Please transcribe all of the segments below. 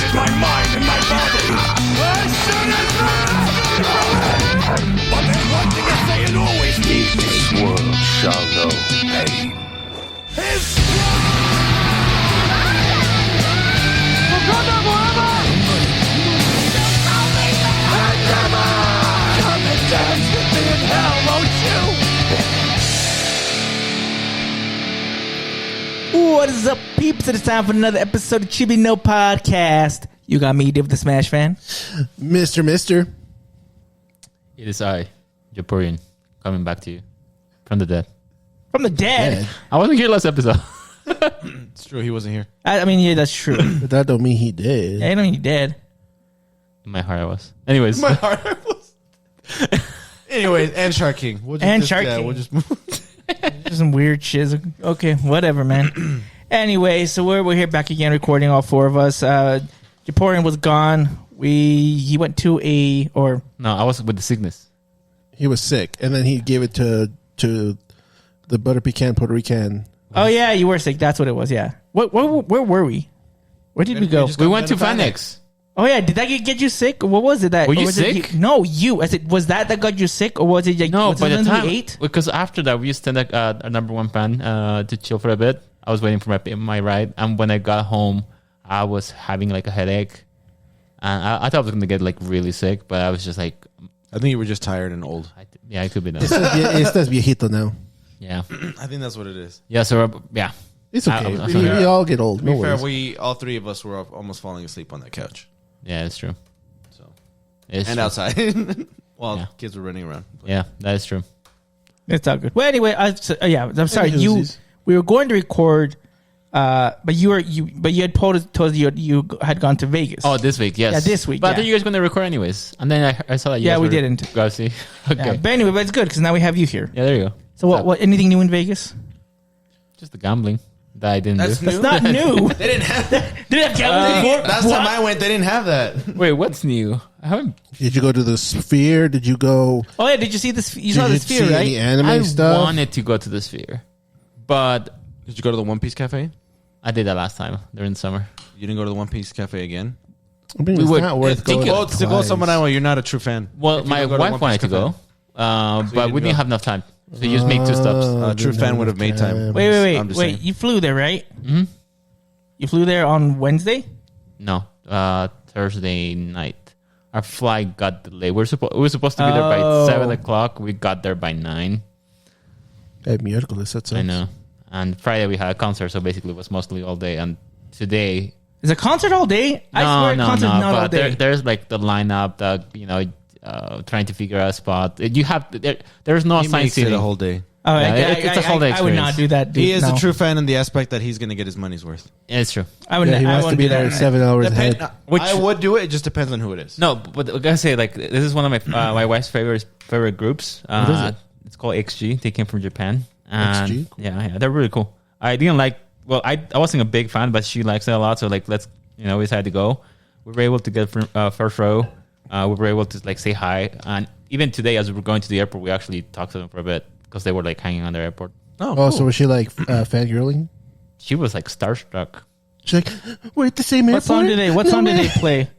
with my mind and my body. As soon as but there's one thing I say and always keep. This world shall know pain. His come and dance with me in hell, won't you? What is up, peeps? It's time for another episode of Chibi No Podcast. You got me, Div the Smash Fan. Mister. It is I, Japorian, coming back to you from the dead. From the dead. I wasn't here last episode. It's true, he wasn't here. I mean, yeah, that's true. But that don't mean he did. I know he dead. In my heart I was. Anyways. My heart was. Anyways, and Shark King. We'll just, Shark King. We'll just move. Some weird shit. Okay, whatever, man. Anyway, so we're here back again recording, all four of us. Japorian was gone. He went to No, I was with the sickness. He was sick, and then he gave it to the Butter Pecan Puerto Rican. Oh yeah, you were sick. That's what it was. Yeah. Where were we? Where did we go? We went to Fanex. Oh yeah, did that get you sick? Or what was it? Were you was sick? No, you. Was that got you sick, or was it like No, was by it the something time we ate? because after that we used to stand at our number one fan to chill for a bit. I was waiting for my ride, and when I got home, I was having like a headache, and I thought I was gonna get like really sick, but I was just like, I think you were just tired and old. yeah, it could be that. Estás viejito now. Yeah, I think that's what it is. yeah. So yeah, It's okay. I'm We all get old. To No be fair, worries. all three of us were almost falling asleep on that couch. yeah, it's true. So It's and true. outside. While Yeah. kids were running around. Yeah, that is true. It's all good. Well, anyway, I'm sorry. Anywhoosies. We were going to record, but you had told us you had gone to Vegas. Oh, this week, yes. Yeah, this week, But I yeah. thought you guys were going to record anyways. And then I saw that you Yeah, guys we were didn't. Go see. Okay. Yeah, but anyway, but it's good because now we have you here. Yeah, there you go. So what? Anything new in Vegas? Just the gambling that I didn't do. That's not new. They didn't have that. Did it have gambling before? Last time I went, they didn't have that. Wait, what's new? I haven't. Did you go to the Sphere? Did you go? Oh yeah, did you see this? You saw Did the you sphere, see right? any anime I stuff? wanted to go to the Sphere, but Did you go to the One Piece Cafe? I did that last time during the summer. You didn't go to the One Piece Cafe again? I mean, We it's would- not worth think going. it- To go someone I you're not a true fan. Well, If you my don't go to wife One wanted Piece to go, Cafe. but we didn't have enough time. So you just make two stops. A true fan would have made time. Wait, I'm just wait. saying. You flew there, right? Hmm? You flew there on Wednesday. No, Thursday night. Our flight got delayed. We were supposed to be there by Oh. 7:00. We got there by 9. Hey, miércoles, that's I know. And Friday we had a concert, so basically it was mostly all day. And today, Is a concert all day? I swear, no, a concert's not all but day. there's like the lineup that trying to figure out a spot. You have there's no He assigned makes it seating. a whole day. Oh, Yeah, it's a whole day I would not experience. do that. Dude. He is No. a true fan in the aspect that he's going to get his money's worth. Yeah, it's true. I would. Yeah, he I wants to wouldn't be do there that. 7 hours ahead. I would do it. It just depends on who it is. No, but I gotta say, like, this is one of my wife's favorite groups. What is it? It's called XG. They came from Japan. And XG? Yeah, they're really cool. I didn't like. Well, I wasn't a big fan, but she likes it a lot. So like, we decided to go. We were able to get first row. We were able to like say hi, and even today, as we were going to the airport, we actually talked to them for a bit because they were like hanging on the airport. Oh, so was she like fangirling? She was like starstruck. She's like, we're at the same What airport. song did they? What No song did way. they play?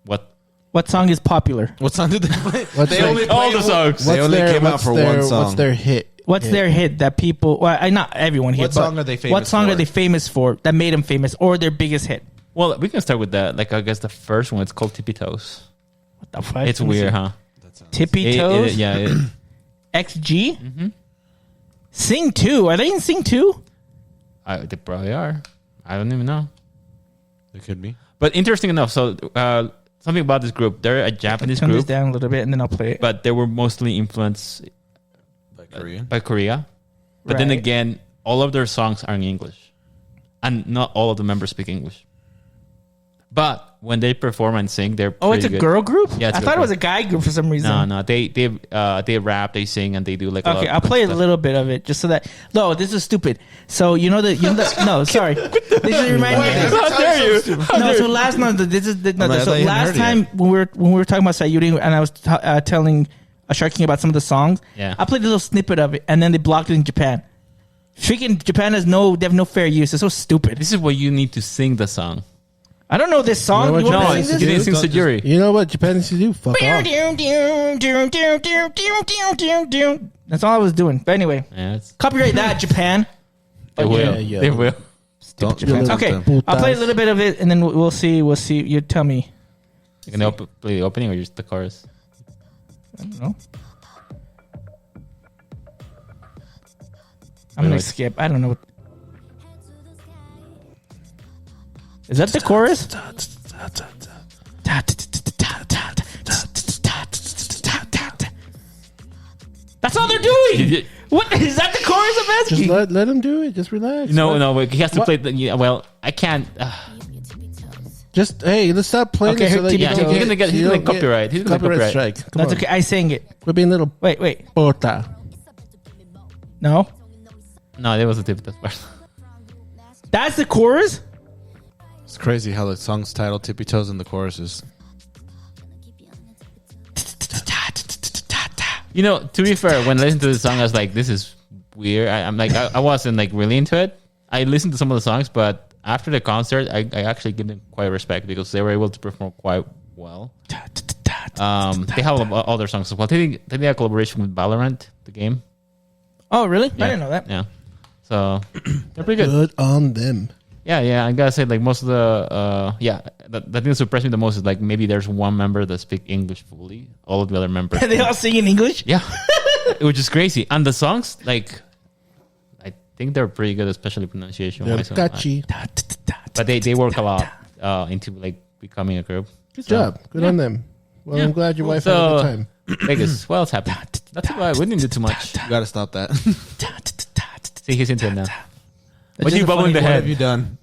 What? What song is popular? What song did they play? What's They their- only All played the songs. They only came out for one song. What's their hit? What's their hit that people? Well, not everyone hit. What but song are they famous What song for? are they famous for that made them famous, or their biggest hit? Well, we can start with that. Like, I guess the first one. It's called Tippy Toes. What the fuck? It's weird, huh? Tippy Toes. Yeah. XG. Sing 2. Are they in Sing 2? They probably are. I don't even know. It could be. But interesting enough, so something about this group. They're a Japanese Turn this group, down a little bit, and then I'll play it. but they were mostly influenced Like Korean. by Korea. But then Right. again, all of their songs are in English. And not all of the members speak English. But when they perform and sing, they're Oh, it's a pretty good. girl group? Yeah, it's I a thought it girl was a guy group for some reason. No, they rap, they sing, and they do like a lot Okay, of I'll play a stuff. little bit of it just so that. No, this is stupid. So no, sorry. This is remind me. of this. How dare you? No, so last month, this is no. I So thought you hadn't last heard it time when we were talking about Sayuri, and I was telling Shark King about some of the songs. Yeah. I played a little snippet of it, and then they blocked it in Japan. Freaking Japan they have no fair use. It's so stupid. This is where you need to sing the song. I don't know this song. You know what You want Japan me needs to to sing do? this? Didn't sing Sujuri. You know what Japan needs to do? Fuck off. That's all I was doing. But anyway, Yeah, it's, copyright that, Japan. they will. yeah. They will. Don't Japan. don't- Okay, don't- I'll play a little bit of it, and then we'll see. We'll see. You tell me. You can play the opening or just the chorus. I don't know. I'm gonna skip. I don't know. Is that the chorus? That's all they're doing. What is that? The chorus of Just asking? let him do it. Just relax. No, but he has to What? play the. Yeah, well, I can't. Just hey, let's stop playing Okay, it so that yeah, you don't he's gonna get- so he's you gonna don't get copyright. He's gonna copyright. strike. Come That's on. okay. I sang it. We're being little Wait. pota. No, No, that was the tip. That's part. that's the chorus. It's crazy how the song's titled "Tippy Toes" and the chorus is. You know, to be fair, when I listened to the song, I was like, "This is weird." I'm like, I wasn't like really into it. I listened to some of the songs, but after the concert, I actually give them quite respect because they were able to perform quite well. They have other songs as well. They did a collaboration with Valorant, the game. Oh, really? Yeah. I didn't know that. Yeah, so they're pretty good. Good on them. Yeah. I gotta say, like most of the the thing that surprised me the most is like maybe there's one member that speaks English fully. All of the other members, They all sing in English. yeah, which is crazy. And the songs, like, I think they're pretty good, especially pronunciation They're wise. catchy. But they work a lot into like becoming a group. Good job. Good on them. Well, I'm glad your wife had a good time. Vegas, what else happened? That's why we didn't do too much. You gotta stop that. See, he's into it now. What just are you a bubbling the funny What have head? you done?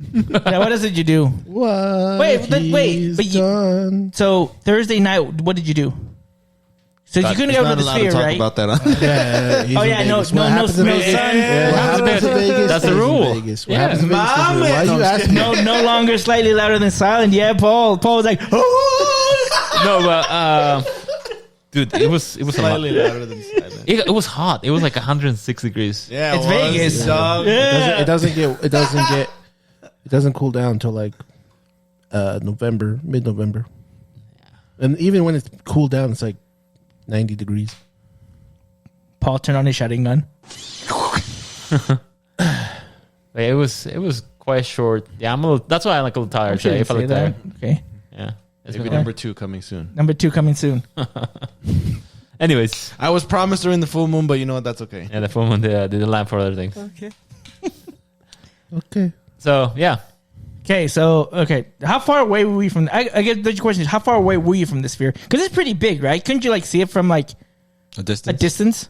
Yeah, what else did you do? What? Wait, but he's you- done. So Thursday night, what did you do? So you couldn't He's go not to the allowed Sphere, to talk right? about that. Huh? Yeah, he's Oh in yeah, no, Vegas. no, What no, happens in no Vegas? sun. What happens in Vegas? That's the stays in rule. Vegas. What Yeah. happens in Vegas stays in Vegas. Why are you asking? No longer slightly louder than silent. Yeah, Paul. Paul was like, oh. No, but dude, it was a lot. Slightly louder than silent. It was hot. It was like 106 degrees. Yeah, It's Vegas. dog. It doesn't cool down until like November, mid-November. And even when it's cooled down, it's like 90 degrees. Paul turned on his shotgun gun. Like, it was quite short. Yeah, that's why I'm like a little tired. Sure I you felt say like that. tired. Okay. Yeah. It's Maybe been number 2 coming soon. Number 2 coming soon. Anyways, I was promised during the full moon, but you know what? That's okay. yeah, the phone one did the lamp for other things. Okay. Okay. So yeah, Okay, so how far away were we from? I guess the question is, how far away were you from the Sphere? Because it's pretty big, right? Couldn't you like see it from like A a distance. distance?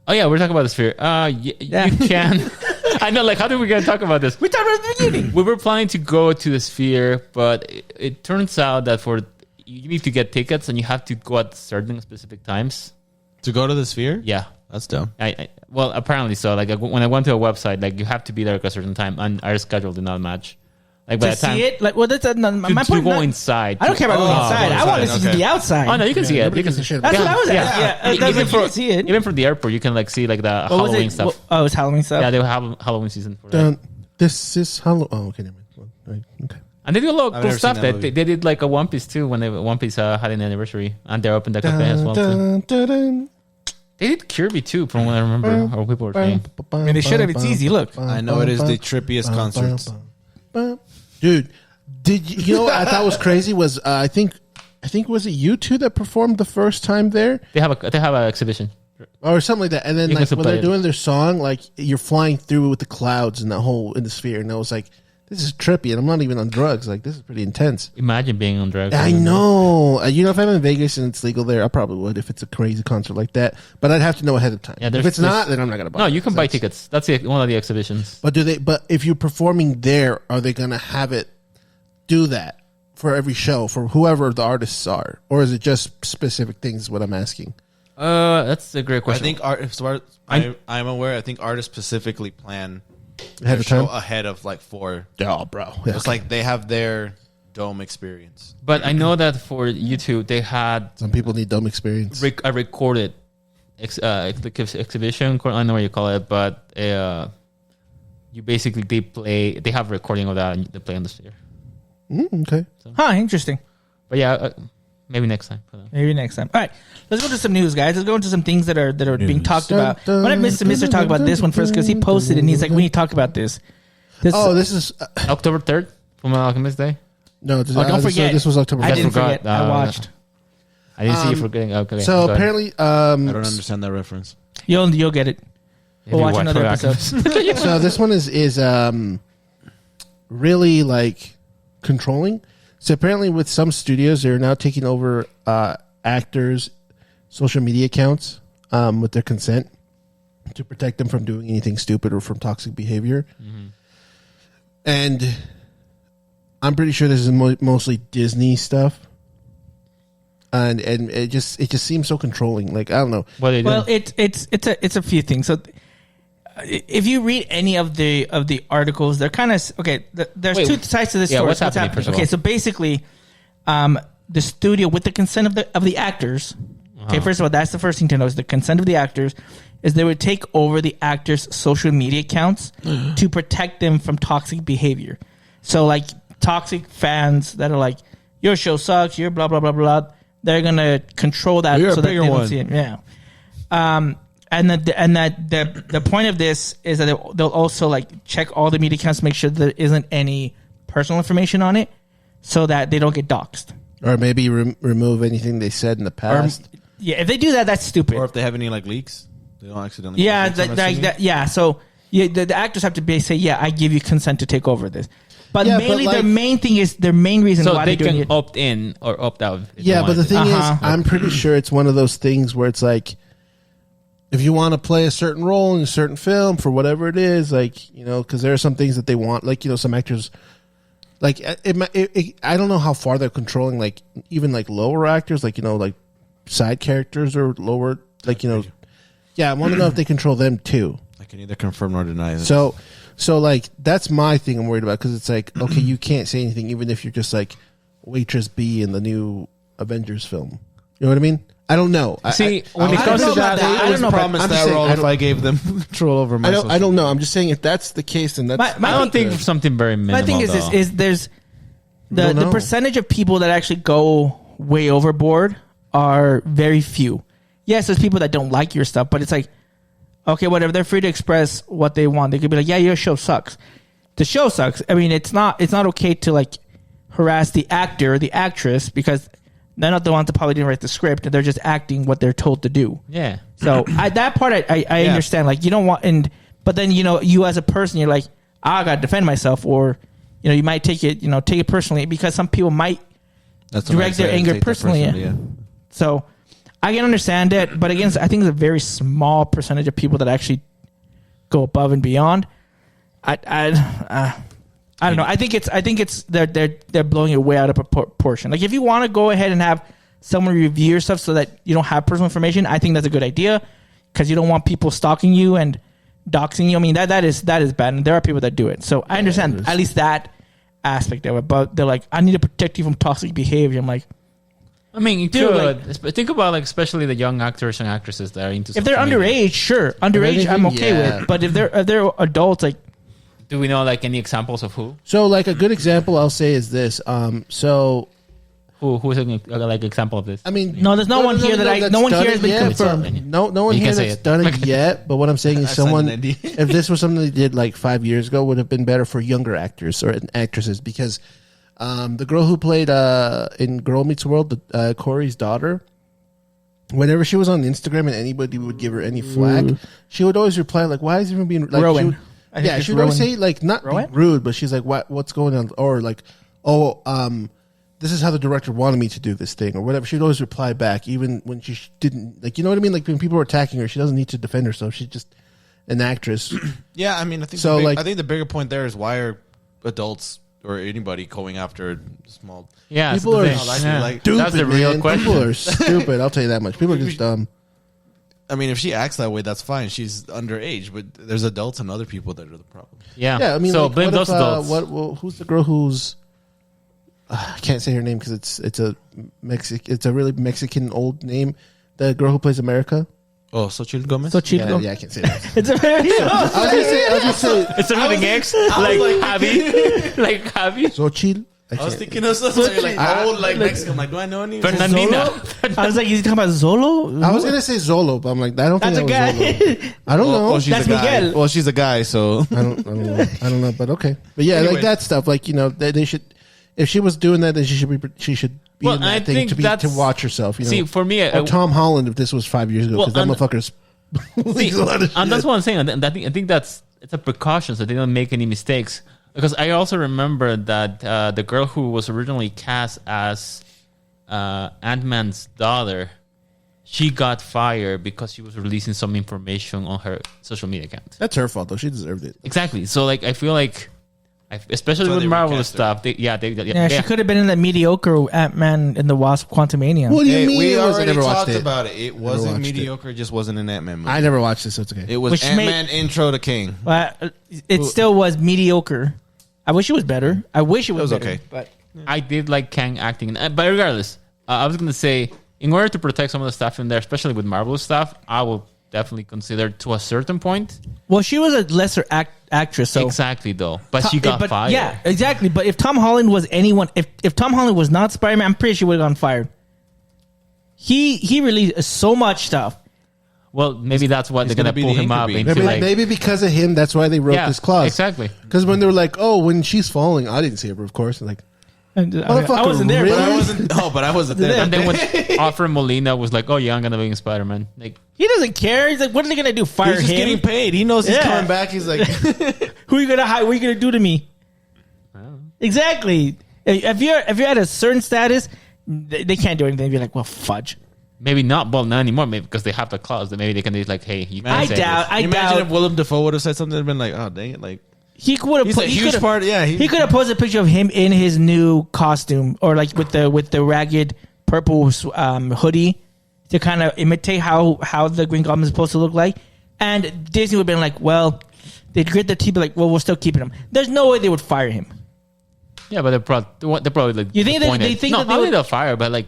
oh yeah, we're talking about the Sphere. Yeah. You can. I know. Like, how did we get to talk about this? We talked about it at the beginning. We were planning to go to the Sphere, but it turns out that you need to get tickets and you have to go at certain specific times. To go to the Sphere? Yeah. That's dumb. Well, apparently so. Like when I went to a website, like you have to be there at a certain time, and our schedule did not match. Like by To the time see it, like, well, that's my to point. go Not- inside. I don't care about going Oh, inside. go I want to inside, see okay. the outside. Oh no, you can see it. nobody You can gives a shit That's about what I was at. Yeah, that's like, you can see it. Even from the airport, you can like see like the What was Halloween it? stuff. Oh, it's Halloween stuff. Yeah, they have Halloween season for that. This is Halloween. Oh, okay, never mind. Right, okay. And they do a lot of I've cool never stuff. seen that They movie. did like a One Piece too when One Piece had an anniversary, and they opened the cafe as well too. Dun, dun, dun. They did Kirby too, from what I remember, or people were saying. I mean, they should have. It's easy. Look. I know it is the trippiest concerts. Dude, did you know what I thought was crazy was I think was it you two that performed the first time there They have an exhibition. or something like that, and then You can like still when play they're it. doing their song, like you're flying through with the clouds and in the sphere, and I was like, this is trippy, and I'm not even on drugs. Like this is pretty intense. Imagine being on drugs. I know. You know, if I'm in Vegas and it's legal there, I probably would if it's a crazy concert like that. But I'd have to know ahead of time. Yeah, if it's not, then I'm not gonna buy. No, it. you can buy tickets. That's one of the exhibitions. But But if you're performing there, are they gonna have it do that for every show for whoever the artists are, or is it just specific things? Is what I'm asking. That's a great I question. think as far as I'm aware, I think artists specifically plan Ahead their of show time. ahead of like 4. Oh, bro. Yeah. It's like they have their dome experience. But I know that for YouTube, they had Some people need dumb experience. a recorded exhibition. I don't know what you call it, but you basically they have a recording of that and they play on the Sphere. Okay. Huh? Interesting. But yeah, maybe next time. Maybe next time. All right, let's go to some news, guys. Let's go into some things that are being talked about. I want Mr. talk about this one first because he posted it and he's like, "We need to talk about this." This is October 3rd, Full Metal Alchemist Day. no. don't forget. This was October. I 1st. didn't forgot. forget. I watched. I didn't see you forgetting. Okay. So go ahead. apparently, I don't understand that reference. You'll get it. If We'll you watch another Full episode. Alchemist. so this one is really like controlling. So apparently, with some studios, they're now taking over actors' social media accounts with their consent to protect them from doing anything stupid or from toxic behavior. And I'm pretty sure this is mostly Disney stuff. And it just seems so controlling. Like, I don't know. What are they doing? Well, it's a few things. So, if you read any of the articles, they're kind of okay. There's two sides to this story. What's happening? First of Okay, all? so basically, the studio, with the consent of the actors. Okay, first of all, that's the first thing to know is the consent of the actors is they would take over the actors' social media accounts to protect them from toxic behavior. So, like toxic fans that are like, "Your show sucks," "You're blah blah blah blah." They're gonna control that You're a so that bigger they don't one. see it. Yeah. And the point of this is that they'll also like check all the media accounts to make sure there isn't any personal information on it, so that they don't get doxxed. Or maybe remove anything they said in the past. Yeah, if they do that, that's stupid. Or if they have any like leaks, they don't accidentally. Yeah, post it, I'm like assuming. that. Yeah, so the actors have to say, "Yeah, I give you consent to take over this." But Yeah, but mainly, like- their main thing is their main reason So why they they're doing can it. opt in or opt out. if they Yeah, but the wanted to. thing Uh-huh. is, I'm pretty sure it's one of those things where it's like, if you want to play a certain role in a certain film for whatever it is, like, because there are some things that they want, like, some actors, like, I don't know how far they're controlling, like, even like lower actors, like, like side characters or lower, like, yeah, I want to know if they control them too. I can neither confirm nor deny it. So like, that's my thing I'm worried about, because it's like, okay, you can't say anything even if you're just like waitress B in the new Avengers film. You know what I mean? I don't know. See, when I it don't comes know to about that, that. I was don't know, but promised I'm just that saying, role I if don't- I gave them control over my. I don't know. I'm just saying, if that's the case, then that's. My I don't think something very minimal. My thing is though. there's the don't know. percentage of people that actually go way overboard are very few. Yes, there's people that don't like your stuff, but it's like, okay, whatever. They're free to express what they want. They could be like, "Yeah, your show sucks." The show sucks. I mean, it's not okay to like harass the actor or the actress because they're not the ones that probably didn't write the script. They're just acting what they're told to do. Yeah. So that part I understand. Like, you don't want, but then you as a person, you're like, I gotta defend myself, or you might take it personally because some people might That's what direct I said, their anger take that personally. yeah. So I can understand it, but again, I think it's a very small percentage of people that actually go above and beyond. I don't know. I think it's they're blowing it way out of proportion. Like, if you want to go ahead and have someone review your stuff so that you don't have personal information, I think that's a good idea because you don't want people stalking you and doxing you. I mean, that is bad, and there are people that do it. So I understand at least that aspect of it. But they're like, I need to protect you from toxic behavior. I'm like, I mean, you Dude, could. Think about, like, especially the young actors and actresses that are into. if they're social media. underage, sure, underage, I'm okay Yeah. with. But if they're adults, like, Do we know like any examples of who? So, like, a good example I'll say is this. So, Who's an like example of this? I mean, No, there's no one here that's no one done here it has been yet. confirmed. No one You here can say that's it. done it yet. But what I'm saying is, I signed someone, an NDA. if this was something they did like 5 years ago, would have been better for younger actors or actresses, because the girl who played in Girl Meets World, Corey's daughter, whenever she was on Instagram and anybody would give her any flack, she would always reply like, "Why is everyone being like?" Rowan. She would, I think yeah, it's she would always Rowan. say like, not be Rowan? rude, but she's like, "What's going on?" Or like, "Oh, this is how the director wanted me to do this thing," or whatever. She'd always reply back, even when she didn't. Like, you know what I mean? Like, when people were attacking her, she doesn't need to defend herself. She's just an actress. Yeah, I mean, I think So, I think the bigger point there is, why are adults or anybody going after small? Yeah, People are that's the thing. like- Yeah. Stupid, That's the real man. question. People are stupid. I'll tell you that much. People are just dumb. I mean, if she acts that way, that's fine. She's underage, but there's adults and other people that are the problem. Yeah. Yeah, I mean, so like, blame what those if, adults. well, who's the girl who's? I can't say her name because it's a it's a really Mexican old name. The girl who plays America. Oh, Xochitl Gomez? So cheap. Yeah, I can't say that. It's a very I was gonna say It's everything X, like Javi, like Javi. Xochitl. I was thinking of something like old, like Mexican. I'm like, do I know any? Fernandina. I was like, is he talking about Zolo? I was gonna say Zolo, but I'm like, I don't think That's a that guy. was Zolo. I don't know. Well, she's That's a guy. Miguel. Well, she's a guy, so I don't know. I don't know, but okay. But yeah, Anyway. like that stuff. Like, you know, they should. If she was doing that, then she should be Well, in I that thing think to that's- watch herself. You know, See, for me, or Tom Holland if this was 5 years ago, Well, because that and- motherfucker's. leaks a lot of and that's shit. what I'm saying. And I think that's it's a precaution so they don't make any mistakes. Because I also remember that the girl who was originally cast as Ant-Man's daughter, she got fired because she was releasing some information on her social media account. That's her fault though. She deserved it. Exactly. So like I feel like, especially So with they Marvel recast her. stuff, Yeah, she could have been in that mediocre Ant-Man and the Wasp Quantumania. What do you Hey, mean? we it was? I already never watched talked it. about it. It watched wasn't it. mediocre. It just wasn't an Ant-Man movie. I never watched it, so it's okay. It was Which Ant-Man Intro to King. But it still was mediocre. I wish it was better. I wish it was, was better, okay. But I did like Kang acting, but regardless, I was gonna say in order to protect some of the stuff in there, especially with Marvel stuff, I will definitely consider to a certain point. well, she was a lesser actress, so Exactly though, but she got fired. Yeah, exactly. But if Tom Holland was anyone, if Tom Holland was not Spider-Man, I'm pretty sure he would have gotten fired. He released so much stuff. Well, maybe that's what he's they're gonna gonna be pull the him up Inker Bean. into. Maybe because of him, that's why they wrote Yeah, this clause. exactly. Because when they were like, "Oh, when she's falling," I didn't see her, but of course, like, And, I Motherfucker, wasn't there, really? But but I wasn't. Oh, but I wasn't there. And then when Alfred Molina was like, "Oh yeah, I'm gonna be in Spider-Man," like he doesn't care. He's like, what are they gonna do? Fire He's just him? getting paid. He knows he's Yeah. coming back. He's like, Who are you gonna hire? What are you gonna do to me? Exactly. If you're at a certain status, they can't do anything. They'd be like, well, fudge. maybe not. Well, not anymore. Maybe because they have the clause that maybe they can do like, "Hey, you can I say doubt. this." I imagine doubt if Willem Dafoe would have said something and been like, oh, dang it. Like, he would have he's put. a He huge could part. Yeah. he could have posted a picture of him in his new costume, or like with the ragged purple hoodie to kind of imitate how the Green Goblin is supposed to look like. And Disney would have been like, well, they'd grit their teeth, be like, well, we're still keeping him. There's no way they would fire him. Yeah, but they're probably like. You think they disappointed. think no, that they probably would- they'll fire, but like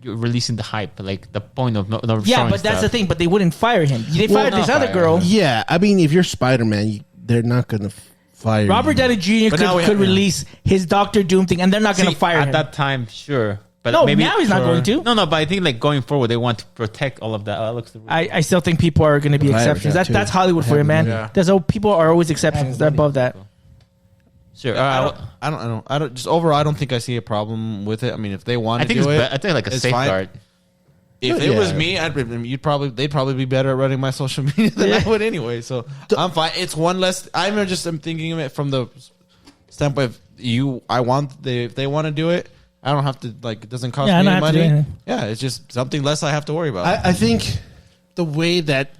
you're releasing the hype, like the point of no Yeah, showing but that's stuff. the thing. But they wouldn't fire him. They Well, fired this not other fire girl. him. yeah, I mean, if you're Spider-Man, they're not gonna fire Robert you. Downey Jr. But now we could have- release his Doctor Doom thing, and they're not going to See, fire at him. that time, sure. But No, maybe now he's not going to. No, but I think like going forward, they want to protect all of that. Looks I still think people are going to be I have exceptions. that too. That's Hollywood for you, man. Yeah. People are always exceptions. They're above that. sure. I don't. Just overall, I don't think I see a problem with it. I mean, if they want I to think do it's it, I think like a it's fine. safeguard. If Yeah. it was me, they'd probably be better at running my social media than Yeah. I would anyway. So I'm fine. It's one less. I'm thinking of it from the standpoint of if they want to do it, I don't have to it doesn't cost Yeah, I me don't any have to do money. anything. Yeah, it's just something less I have to worry about. I think the way that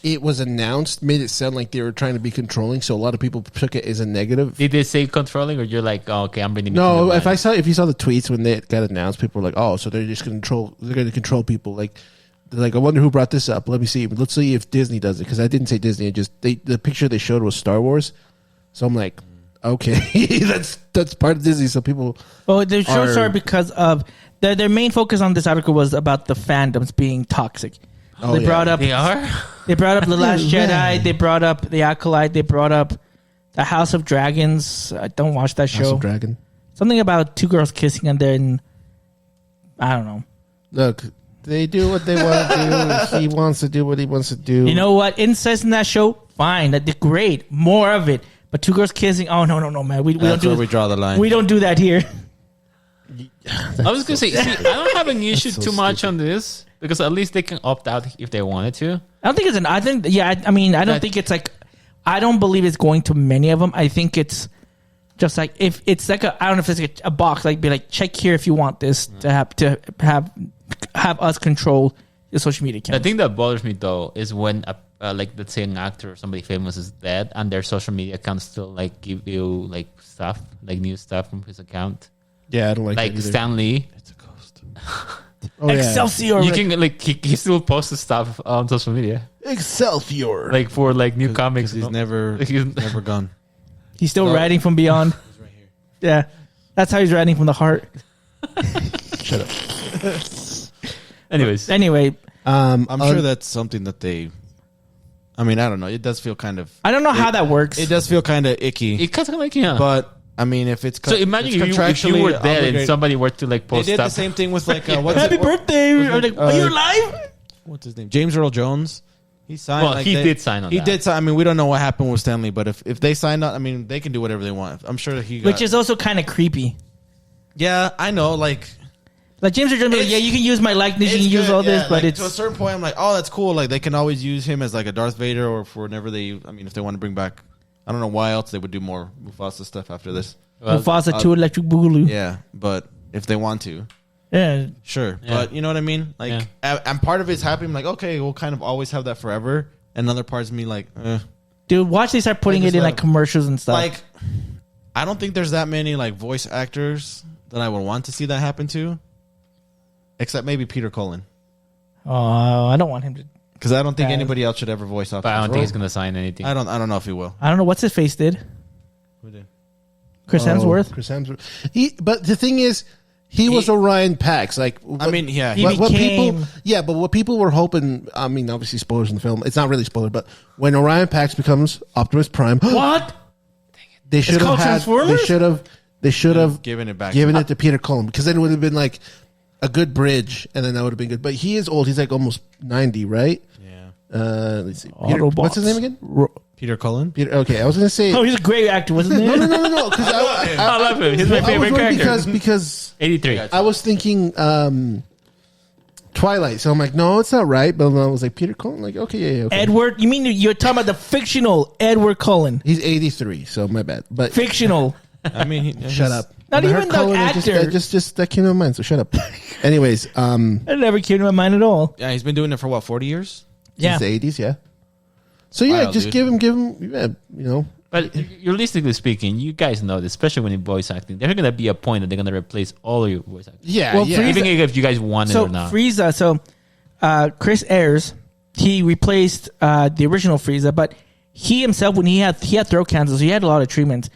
it was announced made it sound like they were trying to be controlling, so a lot of people took it as a negative. Did they say controlling, or you're like, oh, okay, I'm bringing. No, if you saw the tweets when they got announced, people were like, "Oh, so they're just going to control people." Like, they're like, I wonder who brought this up. Let me see. Let's see if Disney does it, because I didn't say Disney. The picture they showed was Star Wars, so I'm like, okay, that's part of Disney. So people, Well, the shows Are- are because of their main focus on this article was about the fandoms being toxic. Oh, They yeah. brought up they are. the Last Yeah. Jedi. They brought up the Acolyte. They brought up the House of Dragons. I don't watch that House show. of Dragon. Something about two girls kissing and then I don't know. Look, they do what they want to do. He wants to do what he wants to do. You know what? Incest in that show, fine. That's great. More of it. But two girls kissing, oh no, man. We don't That's do where we draw the line. we don't do that here. I was gonna say, see, I don't have an issue so too much on this because at least they can opt out if they wanted to. I don't think it's an. I think yeah. I mean, I don't think it's like. I don't believe it's going to many of them. I think it's just like if it's like a. I don't know if it's like a box. Like be like check here if you want this to have us control your social media The account. thing that bothers me though is when like let's say an actor or somebody famous is dead and their social media account still like give you like stuff like new stuff from his account. Yeah, I don't like Like that either. Stan Lee, It's a ghost. Oh, yeah. Excelsior. you can like he still posts his stuff on social media, Excelsior. like for like new comics. He's never never gone. He's still No. writing from beyond. He's right here. Yeah, that's how he's writing from the heart. Shut up. Anyways, Anyway, I'm sure that's something that they. I mean, I don't know. It does feel kind of. I don't know how that works. It does feel kind of icky. it kind of like yeah. But I mean, if it's So imagine it's if you contractually were dead and obligated- somebody were to like They post did the stuff. same thing with like what's Happy it, birthday! Or like, are you alive? what's his name? James Earl Jones. He signed. Well, he did sign on He that. did sign. I mean, we don't know what happened with Stanley, but if they signed on, I mean, they can do whatever they want. I'm sure that he. Got, Which is also kind of creepy. yeah, I know. Like Like James Earl Jones, like, yeah, you can use my likeness, you can use all this, yeah, but like, it's to a certain point. I'm like, oh, that's cool. Like they can always use him as like a Darth Vader or for whenever they. I mean, if they want to bring back, I don't know why else they would do more Mufasa stuff after this. Mufasa 2 Electric Boogaloo. Yeah, but if they want to, Yeah. sure. Yeah. But you know what I mean? Like, Yeah. and part of it's happy. I'm like, okay, we'll kind of always have that forever. And another part's me like, Dude, watch they start putting Like, it just in let like him- commercials and stuff. like, I don't think there's that many like voice actors that I would want to see that happen to, except maybe Peter Cullen, Oh, I don't want him to. because I don't think Yeah. anybody else should ever voice off. But I don't think he's going gonna sign anything. I don't know if he will. I don't know what's his face did. Who did? Chris Oh, Hemsworth. Chris Hemsworth. But the thing is, he was Orion Pax. Like, I mean, yeah, He what became- people, yeah, but what people were hoping. I mean, obviously, spoilers in the film. It's not really spoiler, but when Orion Pax becomes Optimus Prime, What? they should have called had. Transformers? They should have given it back. given it to Peter Cullen, because then it would have been like a good bridge, and then that would have been good. But he is old. He's like almost 90, right? Yeah, Let's see. Peter, Autobots. what's his name again? Peter Cullen. Peter. Okay, I was gonna say. Oh, he's a great actor, wasn't he? No. Because I love him. He's my favorite character. because 83. I was thinking Twilight, so I'm like, no, it's not right. But then I was like, Peter Cullen, like, okay, yeah, okay. Edward, you mean you're talking about the fictional Edward Cullen? He's 83, so my bad. But Fictional. I mean, shut up. Not When I even heard the Cullen, actor. that came to my mind. So shut up. Anyways, That never came to my mind at all. Yeah, he's been doing it for what, 40 years? Yeah. it's the 80s, yeah. So yeah, Wow, just dude. give him, yeah, you know. But realistically speaking, you guys know this, especially when in voice acting, there's gonna be a point that they're gonna replace all of your voice acting. Yeah, Well, yeah. Frieza- Even if you guys want it So or not. Frieza, Chris Ayers, he replaced the original Frieza, but he himself, when he had throat cancer, so he had a lot of treatments.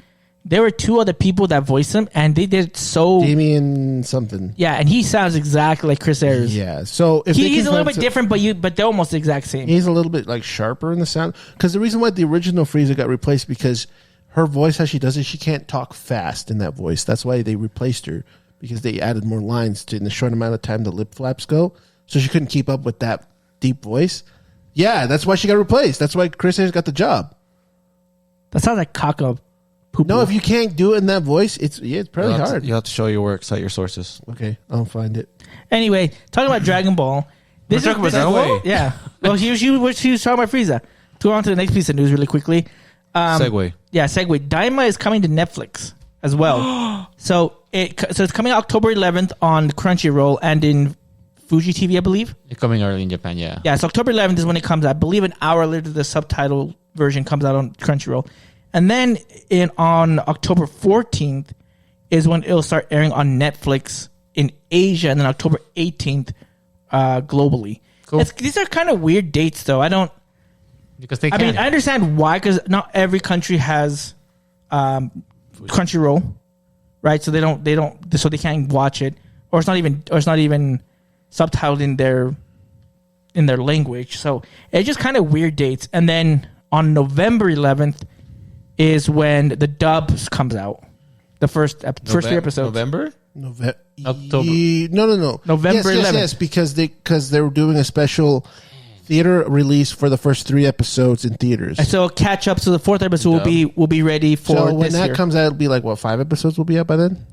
There were two other people that voiced him, and they did so. Damien something. Yeah, and he sounds exactly like Chris Ayers. Yeah. So if they He's can a little find bit different, but they're almost the exact same. He's a little bit like sharper in the sound, because the reason why the original Frieza got replaced, because her voice, how she does it, she can't talk fast in that voice. That's why they replaced her, because they added more lines to, in the short amount of time the lip flaps go, so she couldn't keep up with that deep voice. Yeah, that's why she got replaced. That's why Chris Ayers got the job. That sounds like caca. Poop. No, if you can't do it in that voice, it's probably You hard. have to show your work, cite your sources. Okay, I'll find it. Anyway, talking about Dragon Ball. We're talking about Dragon Ball? Yeah. Well, she was talking about Frieza. To go on to the next piece of news really quickly. Segue. Yeah, segue. Daima is coming to Netflix as well. so it's coming October 11th on Crunchyroll and in Fuji TV, I believe. It's coming early in Japan, yeah. Yeah, so October 11th is when it comes out. I believe an hour later the subtitle version comes out on Crunchyroll. And then on October 14th is when it'll start airing on Netflix in Asia, and then October 18th globally. Cool. These are kind of weird dates, though. Because they I can. mean, I understand why, because not every country has Crunchyroll, right? So so they can't watch it, or it's not even subtitled in their language. So it's just kind of weird dates. And then on November 11th is when the dubs comes out. The first 3 episodes. November? October. No. November yes, 11th. Yes, because they were doing a special theater release for the first 3 episodes in theaters. And so catch up. So the 4th episode will be ready for So when this that year. comes out, it'll be like, what, 5 episodes will be out by then?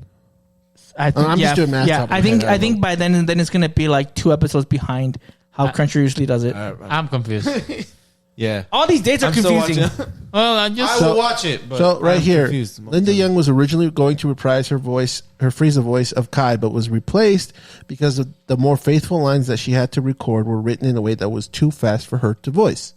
I think, I'm just doing math Yeah, off my I think head, I I think by then it's gonna be like 2 episodes behind how Crunchyroll usually does it. I'm confused. Yeah. All these dates are I'm still confusing. watching. Well, I just. I will watch it. But So right I'm here, confused most Linda of the time. Young was originally going to reprise her Frieza voice of Kai, but was replaced because of the more faithful lines that she had to record were written in a way that was too fast for her to voice.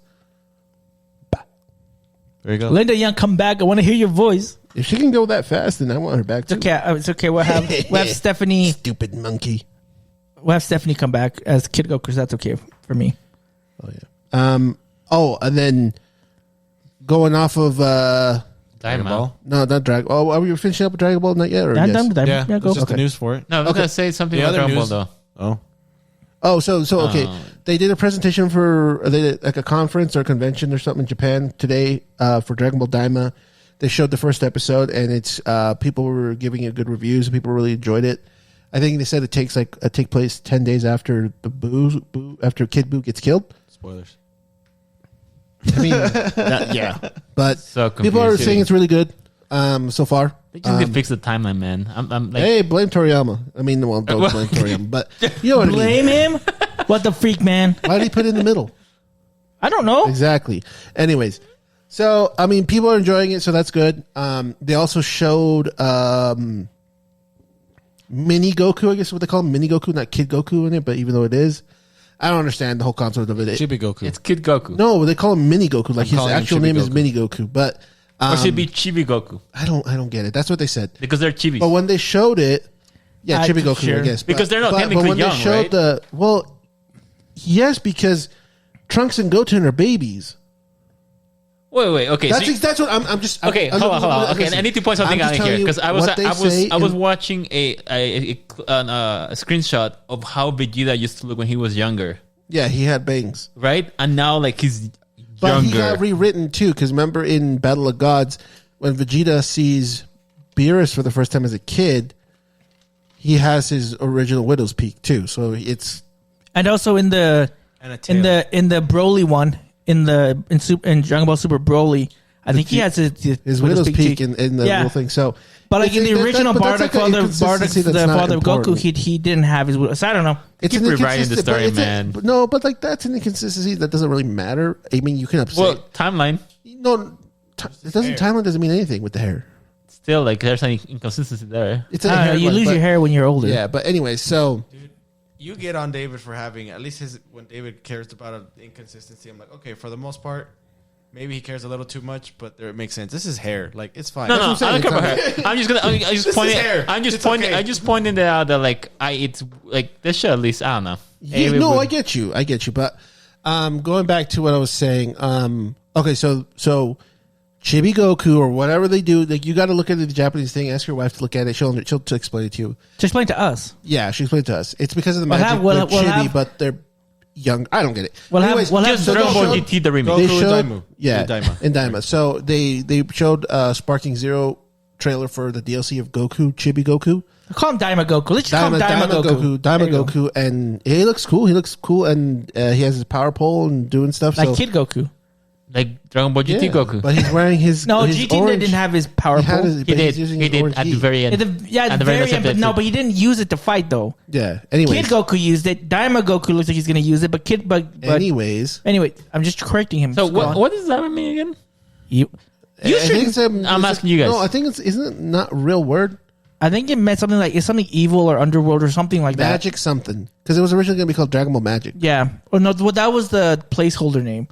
There you go. Linda Young, come back. I want to hear your voice. If she can go that fast, then I want her back too. It's okay. It's okay. We'll have Stephanie. Stupid monkey. We'll have Stephanie come back as Kid Goku. That's okay for me. Oh yeah. And then going off of Daima. Ball? no, not Dragon. Oh, are we finishing up with Dragon Ball? Not yet. Or I'm yes? done with that. Yeah, Yeah, go. it's just Okay. the news for it. No, I was Okay. going to say something The about other Dragon Ball, news- though. Oh. Oh, so okay. They did a presentation for they did like a conference or convention or something in Japan today for Dragon Ball Daima. They showed the first episode, and it's people were giving it good reviews, and people really enjoyed it. I think they said it takes take place 10 days after after Kid Buu gets killed. Spoilers. I mean, yeah. but So people are confusing. saying it's really good so far. They just need to fix the timeline, man. I'm like, Hey, blame Toriyama. I mean, well, don't blame Toriyama, but you know what I mean. Blame him? What the freak, man? Why did he put it in the middle? I don't know. Exactly. Anyways, so I mean, people are enjoying it, so that's good. They also showed Mini Goku, I guess is what they call him, Mini Goku, not Kid Goku in it, but even though it is, I don't understand the whole concept of it. Chibi Goku. it's Kid Goku. No, they call him Mini Goku, like his calling him actual Chibi name is Goku. Mini Goku, but Or should it be Chibi Goku? I don't get it. That's what they said. Because they're chibis. But when they showed it, yeah, Chibi Goku, sure. I guess. Because they're not but technically when young, they showed right? yes, because Trunks and Goten are babies. Wait. Okay. That's what I'm just. Okay, hold on. Okay, listen, I need to point something I'm out just here telling you because I what they say was in- watching a screenshot of how Vegeta used to look when he was younger, Yeah, he had bangs. right? And now like he's But he younger. got rewritten too, because remember in Battle of Gods, when Vegeta sees Beerus for the first time as a kid, he has his original Widow's Peak too. So it's And also in the And a tail. in the Broly one in Dragon Ball Super Broly, I think he has his Widow's Peak in the Yeah. whole thing. So, But like in the original but that's Bardock, like an the inconsistency that's not father of Goku, important. he didn't have his. So I don't know. It's Keep an rewriting the inconsistent- but story, it's man. No, but like that's an inconsistency that doesn't really matter. I mean, you can upset. well, timeline No, it doesn't. Timeline doesn't mean anything with the hair. still like there's any inconsistency there. It's I don't know, you lose your hair when you're older. Yeah, but anyway, so You get on David for having at least when David cares about an inconsistency. I'm like, okay, for the most part, maybe he cares a little too much, but there it makes sense. This is hair, like it's fine. No, what I'm I don't care saying. about her. I'm just gonna. I'm just This pointing. is hair. I'm just It's pointing. okay. I'm just pointing that out. That like it's like this should at least I don't know. yeah, Maybe no, we- I get you, but going back to what I was saying. Okay, so Chibi Goku or whatever they do, like you got to look at the Japanese thing. Ask your wife to look at it. She'll explain it to you. Just explain to us. Yeah, she explained it to us. It's because of the We'll magic. have- we'll- they're we'll chibi, have- but they're young. I don't get it. We'll have- Anyways, we'll have Just So Dragon they Ball showed- GT the remake. they Goku showed, and Daima. yeah, And Daima. and Daima. So they showed Sparking Zero trailer for the DLC of Goku, Chibi Goku, Call him Daima Goku. Let's just call him Daima Goku. Daima There you go. Goku, and he looks cool. He looks cool, and he has his power pole and doing stuff. Like so, Kid Goku. Like Dragon Ball GT yeah, Goku. but he's wearing his No, his GT orange. didn't have his power He had pole. his- he but he's did. using He his did orange at the gi. very end. At the very end, but no, but he didn't use it to fight though. Yeah. Anyways, Kid Goku used it. Daima Goku looks like he's gonna use it, but anyways, anyway, I'm just correcting him. So Just go on. what does that mean again? You I think it's, I'm asking you guys. No, I think it's isn't it not a real word. I think it meant something like it's something evil or underworld or something like that. Magic something because it was originally going to be called Dragon Ball Magic. Yeah. Or no, well, that was the placeholder name.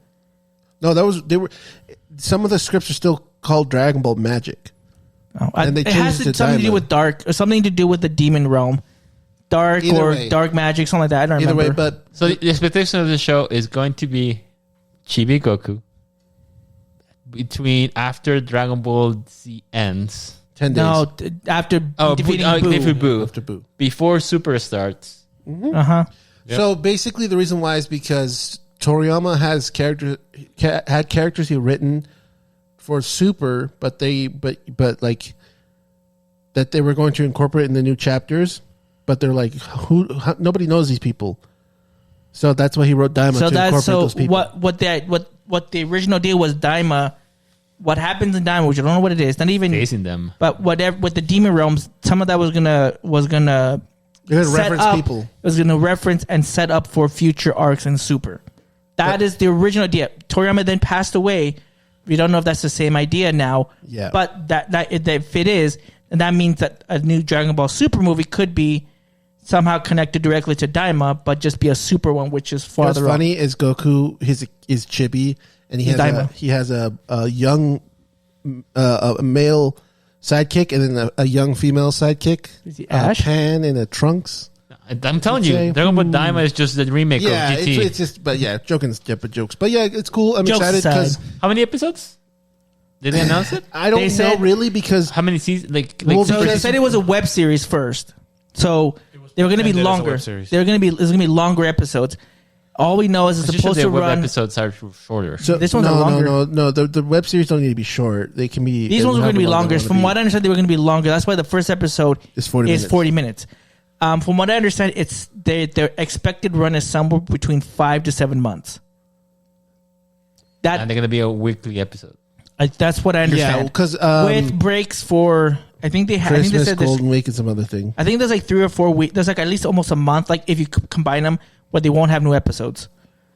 No, they were. Some of the scripts are still called Dragon Ball Magic. Oh, And they it has changed it to something to do Daima. with dark or something to do with the demon realm, dark Either or way. dark magic, something like that. I don't Either remember. way, but So the expectation of the show is going to be Chibi Goku after Dragon Ball Z ends. 10 days no, after defeating defeat Boo. Boo. after Boo. Before Super starts. Uh huh. So basically, the reason why is because Toriyama has had characters he written for Super, but like that they were going to incorporate in the new chapters, but they're like nobody knows these people, so that's why he wrote Daima So to that's incorporate so those people. what the original deal was Daima. What happens in Daima, which I don't know what it is, not even. Facing them. But whatever with the demon realms, some of that was gonna They're gonna set reference up, people. It was gonna reference and set up for future arcs in Super. That is the original idea. Toriyama then passed away. We don't know if that's the same idea now. Yeah. But if it is, then that means that a new Dragon Ball Super movie could be somehow connected directly to Daima, but just be a Super one, which is What's farther up. funny is Goku is Chibi, and He's Daima. he has a young a male sidekick and then a young female sidekick. Is he Ash? Pan and a Trunks. I'm telling you, Okay. Dragon Ball Daima is just the remake Yeah, of GT. it's just, but yeah, jokes. But yeah, it's cool. I'm Jokes excited because aside. How many episodes? Did they announce it? I don't They know said- really because How many seasons? Well, So they because- said it was a web series first. So they were going to be intended as a longer. web series. There's going to be longer episodes. All we know is it's supposed to web run. episodes are shorter. So This one's a longer. No. The web series don't need to be short. They can be. These ones are going to be longer. From what I understand, they were going to be longer. That's why the first episode It's 40 is minutes. 40 minutes. From what I understand, it's their expected run is somewhere between 5 to 7 months. And they're going to be a weekly episode. That's what I understand. Yeah, because with breaks for I think they Christmas, said Golden Week, and some other thing. I think there's like 3 or 4 weeks. There's like at least almost a month. Like if you combine them, where they won't have new episodes.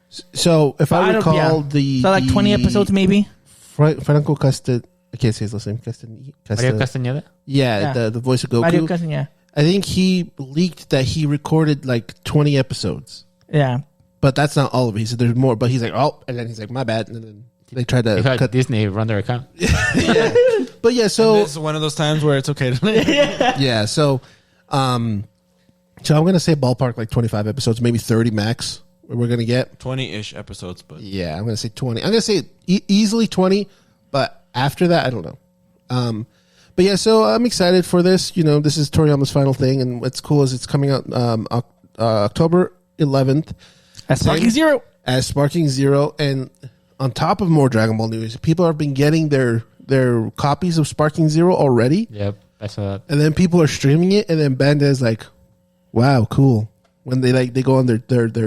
So if I recall so like 20 episodes maybe. Franco Castaneda. I can't say his last name. Mario Castañeda? Yeah, the voice of Goku. Mario Castañeda. I think he leaked that he recorded like 20 episodes. Yeah. But that's not all of it. He said there's more. But he's like, oh, and then he's like, my bad. And then they tried to If cut. Disney run their account. But yeah, so This is one of those times where it's okay to yeah, so I'm gonna say ballpark like 25 episodes, maybe 30 max. We're gonna get 20-ish episodes, but yeah. I'm gonna say 20. I'm gonna say easily 20, but after that, I don't know. But yeah, so I'm excited for this. You know, this is Toriyama's final thing, and what's cool is it's coming out October 11th As Sparking Zero. as Sparking Zero, and on top of more Dragon Ball news, people have been getting their copies of Sparking Zero already. Yep. I saw that. And then people are streaming it, and then Bandai's like, "Wow, cool." When they go on their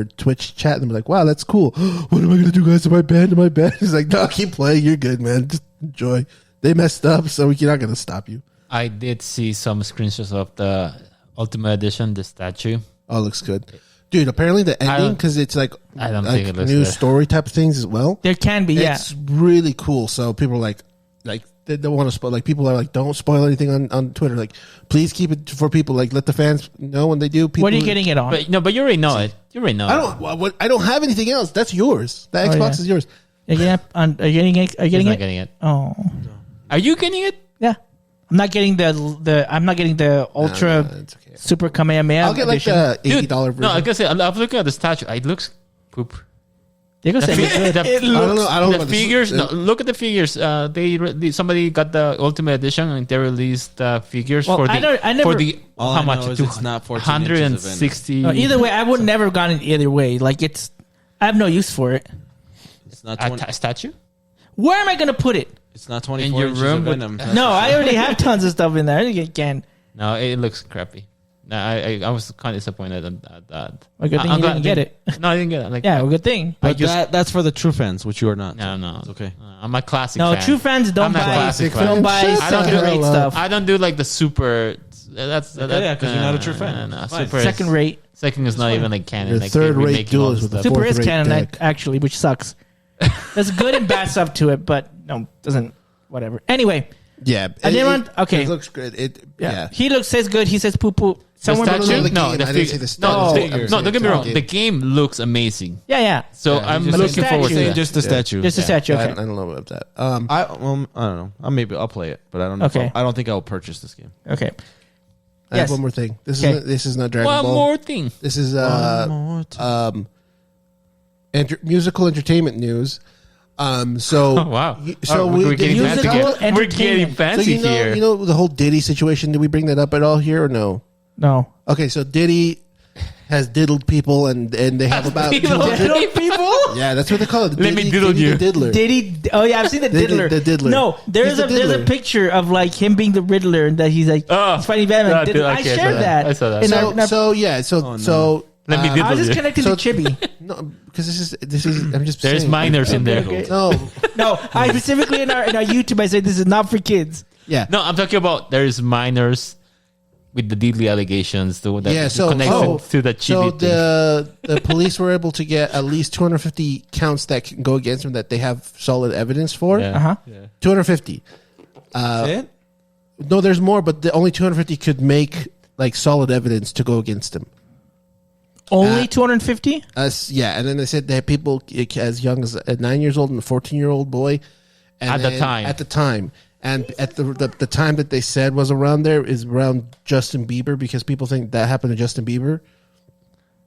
Twitch chat, and they're like, "Wow, that's cool. What am I gonna do, guys? Am I banned? He's like, "No, keep playing. You're good, man. Just enjoy." They messed up, so we're not gonna stop you. I did see some screenshots of the Ultimate Edition, the statue. Oh, it looks good, dude. Apparently the ending, because it's like I don't think it looks new good. story type of things as well. There can be, yeah. It's really cool. So people are like they don't want to spoil. Like people are like, don't spoil anything on Twitter. Like, please keep it for people. Like, let the fans know when they do. People, What are you getting it on? But you already know it. You already know I don't have anything else. That's yours. The Xbox yeah. is yours. Are you getting it? Are you He's getting not it? getting it. Oh, Are you getting it? yeah. I'm not getting the ultra No, it's okay. super Kamehameha I'll get like edition. the $80 Dude, version. no, I gotta say, I'm looking at the statue. It looks poop. They go say The- I don't know. I don't know the about figures. this. No, look at the figures. Somebody got the Ultimate Edition and they released figures Well, for the I never- for the All how I much? know is it's not 14 inches of 160. either way, I would never gotten it either way. Like I have no use for it. it's not a 20, statue. Where am I gonna put it? it's not 24 your inches room of with- venom. No, I already have tons of stuff in there. Again, No, it looks crappy. No, I was kind of disappointed at that. a good thing I'm you glad didn't get it. No, I didn't get it. Like, Yeah, well, good thing. But just- that's for the true fans, which you are not. no, It's okay. I'm a classic. No, fan. true fans don't I'm a buy classic fan. don't buy Shut the hell second-rate up. stuff. I don't do like the super. That's yeah, 'cause you're not a true fan. No, Fine. super Second rate. Second is not even like canon. You're Like they're third-rate remaking all duelist the with the stuff. Super is fourth-rate canon deck. actually, which sucks. There's good and bad stuff to it, but no, doesn't. Whatever. Anyway, Yeah, I didn't want. Okay, It looks good. yeah. He says good. He says poo poo. The Someone. statue? the No, game. the I didn't fig- say the no, statue. the- I'm no, saying don't get me wrong. game. The game looks amazing. Yeah. So I'm just looking saying forward to statue. that. Just the statue. Just a statue. I Okay. don't know about that. I don't know. I'll play it, but I don't know. Okay. I don't think I'll purchase this game. Okay. I have Yes. one more thing. Okay. This is not Dragon One Ball. more thing. This is musical entertainment news. So Oh, wow. So we're getting musical fancy here. We're entertainment. getting so fancy here. you know the whole Diddy situation. Did we bring that up at all here or no? No. Okay, so Diddy has diddled people, and they have about Diddled 200 people. Yeah, that's what they call it. Let me Diddy- diddle Diddy you. the Diddler. Diddy. Oh yeah, I've seen the Diddy- diddler. the diddler. No, there's He's the there's a diddler. picture of like him being the Riddler, and that he's like Oh. he's fighting Batman. Yeah, Diddler. I I saw shared that. that. I saw that. in our- So in our- so yeah, so no. so Let me I diddle was just you. connecting So- to Chibi. no, because this is I'm just There's saying. minors in there. Okay. No, No, I specifically in our YouTube I said this is not for kids. yeah, No, I'm talking about there's minors with the deadly allegations. That yeah. So connection to the so chibi thing. the police were able to get at least 250 counts that can go against him that they have solid evidence for. Yeah. Uh huh. 250. It? No, there's more, but the only 250 could make like solid evidence to go against him. Only 250. Yeah, and then they said they had people as young as 9 years old and a 14-year-old boy. And At the then- time. At the time. And at the time that they said was around there is around Justin Bieber, because people think that happened to Justin Bieber.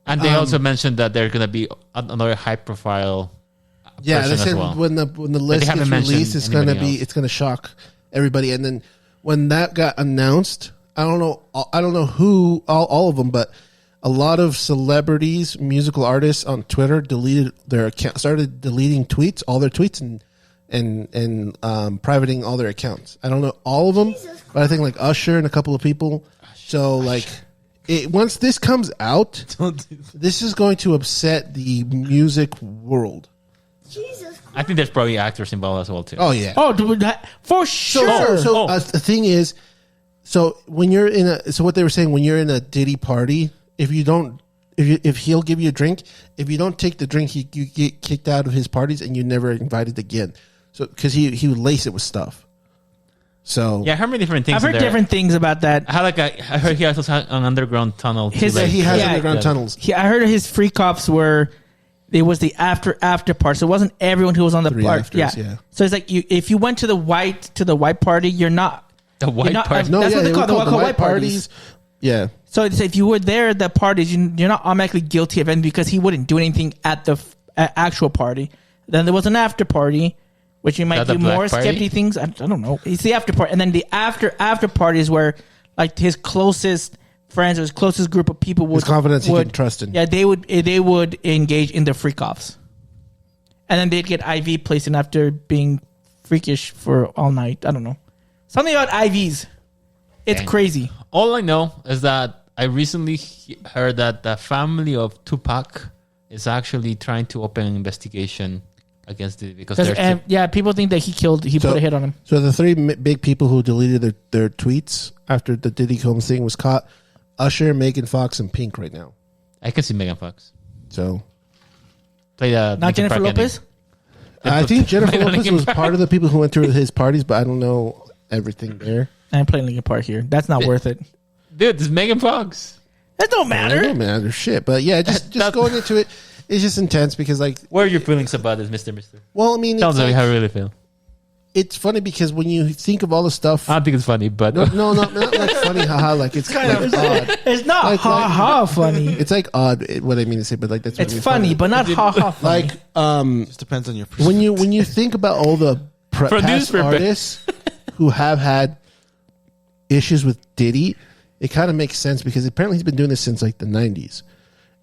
And they also mentioned that they're gonna be another high profile. Yeah, they person as said well. when the list haven't gets mentioned released, it's gonna anybody else. it's gonna shock everybody. And then when that got announced, I don't know who all of them, but a lot of celebrities, musical artists on Twitter deleted their account, started deleting tweets, all their tweets, and privating all their accounts. I don't know all of them, but I think like Usher and a couple of people. So like, once this comes out, this is going to upset the music world. I think there's probably actors involved as well too. Oh yeah. Oh, dude, for sure. The thing is, so when you're what they were saying, when you're in a Diddy party, if he'll give you a drink, if you don't take the drink, you get kicked out of his parties and you're never invited again. So because he would lace it with stuff. So yeah, I heard many different things. I've heard different things about that. I heard he also had an underground tunnel. He has underground tunnels. I heard his freak offs were. It was the after part, so it wasn't everyone who was on the party. Yeah. So it's like if you went to the white party, you're not the white party. No, that's what they call the white parties. Yeah. So if you were there at the parties, you're not automatically guilty of anything because he wouldn't do anything at the actual party. Then there was an after party, which you might do more sketchy things. I don't know. It's the after party, and then the after party is where like his closest friends or his closest group of people would confidence he can trust in. Yeah, they would engage in the freak offs, and then they'd get IV placed in after being freakish for all night. I don't know, something about IVs. It's crazy. All I know is that I recently heard that the family of Tupac is actually trying to open an investigation against it because people think that he put a hit on him. So the three big people who deleted their tweets after the Diddy Combs thing was caught. Usher, Megan Fox, and Pink right now. I can see Megan Fox. So play not Jennifer Lopez. I think Jennifer Lopez was part of the people who went to his parties, but I don't know everything there. I'm playing Linkin Park here. That's not worth it, dude. It's Megan Fox. That don't matter. It don't matter shit. But yeah, just going into it, it's just intense because like, what are your feelings about this, Mister? Well, I mean, tell me how you really feel. It's funny because when you think of all the stuff, I don't think it's funny, but no, not like funny, haha. Like it's kind of odd. It's not like, haha funny. It's like odd. What I mean to say, but like that's it's funny, but not haha funny. Like just depends on your perspective. when you think about all the past artists who have had issues with Diddy, it kind of makes sense because apparently he's been doing this since like the 90s.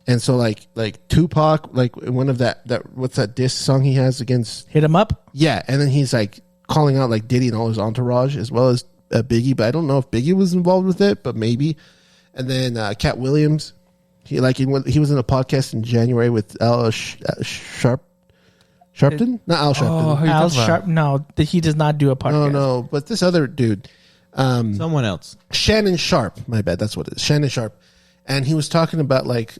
And so like Tupac, like one of that what's that diss song he has against Hit Him Up? Yeah, and then he's like calling out like Diddy and all his entourage as well as Biggie, but I don't know if Biggie was involved with it, but maybe. And then Cat Williams, he was in a podcast in January with Al Sharpton, not Al Sharpton. Al Sharp? No, he does not do a podcast. No, but this other dude, someone else, Shannon Sharp. My bad, that's what it is, Shannon Sharp. And he was talking about like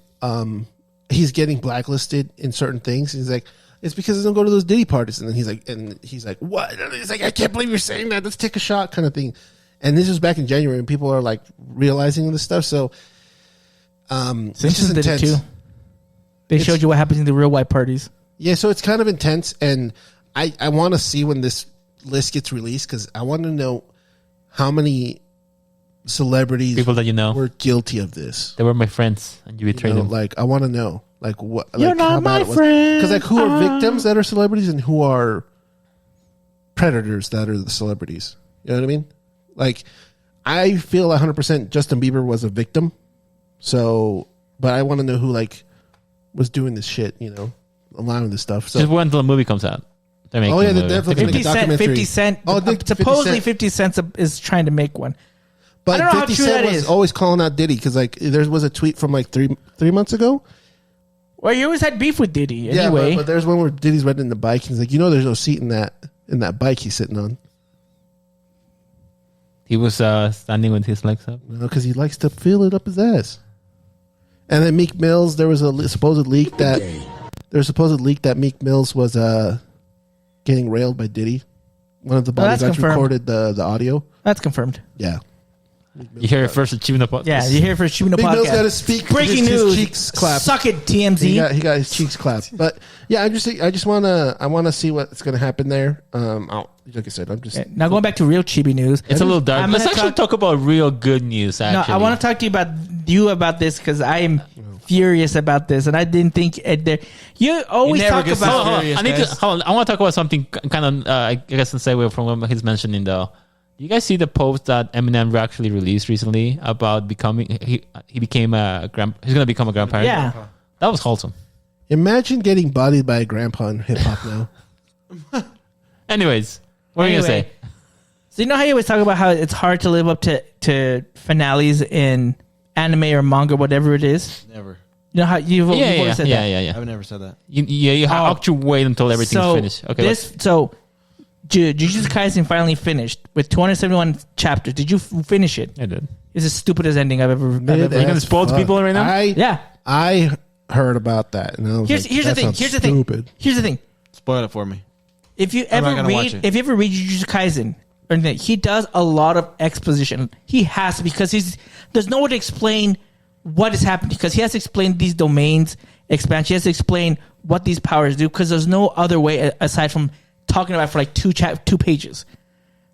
he's getting blacklisted in certain things. He's like, it's because he doesn't go to those Diddy parties. And then he's like, what? And he's like, I can't believe you're saying that. Let's take a shot, kind of thing. And this was back in January, and people are like realizing this stuff. So, Simpsons did it too. They showed you what happens in the real white parties. Yeah, so it's kind of intense, and I want to see when this list gets released because I want to know how many celebrities, people that you know, were guilty of this. They were my friends, and you betrayed them. Like, I want to know, like, what? You're like, not my friend. Because like, who are victims that are celebrities, and who are predators that are the celebrities? You know what I mean? Like, I feel 100% Justin Bieber was a victim. So, but I want to know who like was doing this shit. You know, allowing this stuff. So, just wait until the movie comes out. They're definitely 50 Cent. Supposedly 50 Cent is trying to make one. But I don't know 50 how true Cent that was is. always calling out Diddy because like there was a tweet from like three months ago. Well, you always had beef with Diddy anyway. Yeah, but there's one where Diddy's riding the bike and he's like, there's no seat in that bike he's sitting on. He was standing with his legs up. Because he likes to feel it up his ass. And then Meek Mills, there was a supposed leak that Meek Mills was getting railed by Diddy. One of the bodies actually recorded the audio. That's confirmed. Yeah. You hear it first at Chibino Podcast. Yeah, you hear it first at Chibino Podcast. Meek Mill's got to speak. Breaking news. His cheeks clapped. Suck it, TMZ. He got his cheeks clapped. But yeah, I just want to see what's going to happen there. Like I said, I'm just now going back to real Chibi news. It's a little dark. Let's actually talk about real good news. Actually, no, I want to talk to you about this because I am furious about this, and I didn't think you always talk about. Hold on. I want to talk about something kind of I guess in segue from what he's mentioning though. You guys see the post that Eminem actually released recently about becoming he became he's gonna become a grandparent? Yeah. That was wholesome. Imagine getting bodied by a grandpa in hip hop now. Anyways, what are you gonna say? So you know how you always talk about how it's hard to live up to finales in anime or manga, whatever it is. Never. You know how you've always said that. I've never said that. You have to wait until everything's finished. Okay. JuJutsu Kaisen finally finished with 271 chapters. Did you finish it? I did. It's the stupidest ending I've ever. Are you gonna spoil to people right now? Yeah. I heard about that, and I was Here's the thing. Here's the thing. Spoil it for me. If you I'm not ever gonna watch read, it. if you ever read Jujutsu Kaisen, or anything, he does a lot of exposition. He has to, because there's no way to explain what is happening, because he has to explain these domains expansion. He has to explain what these powers do, because there's no other way aside from talking about it for like two pages.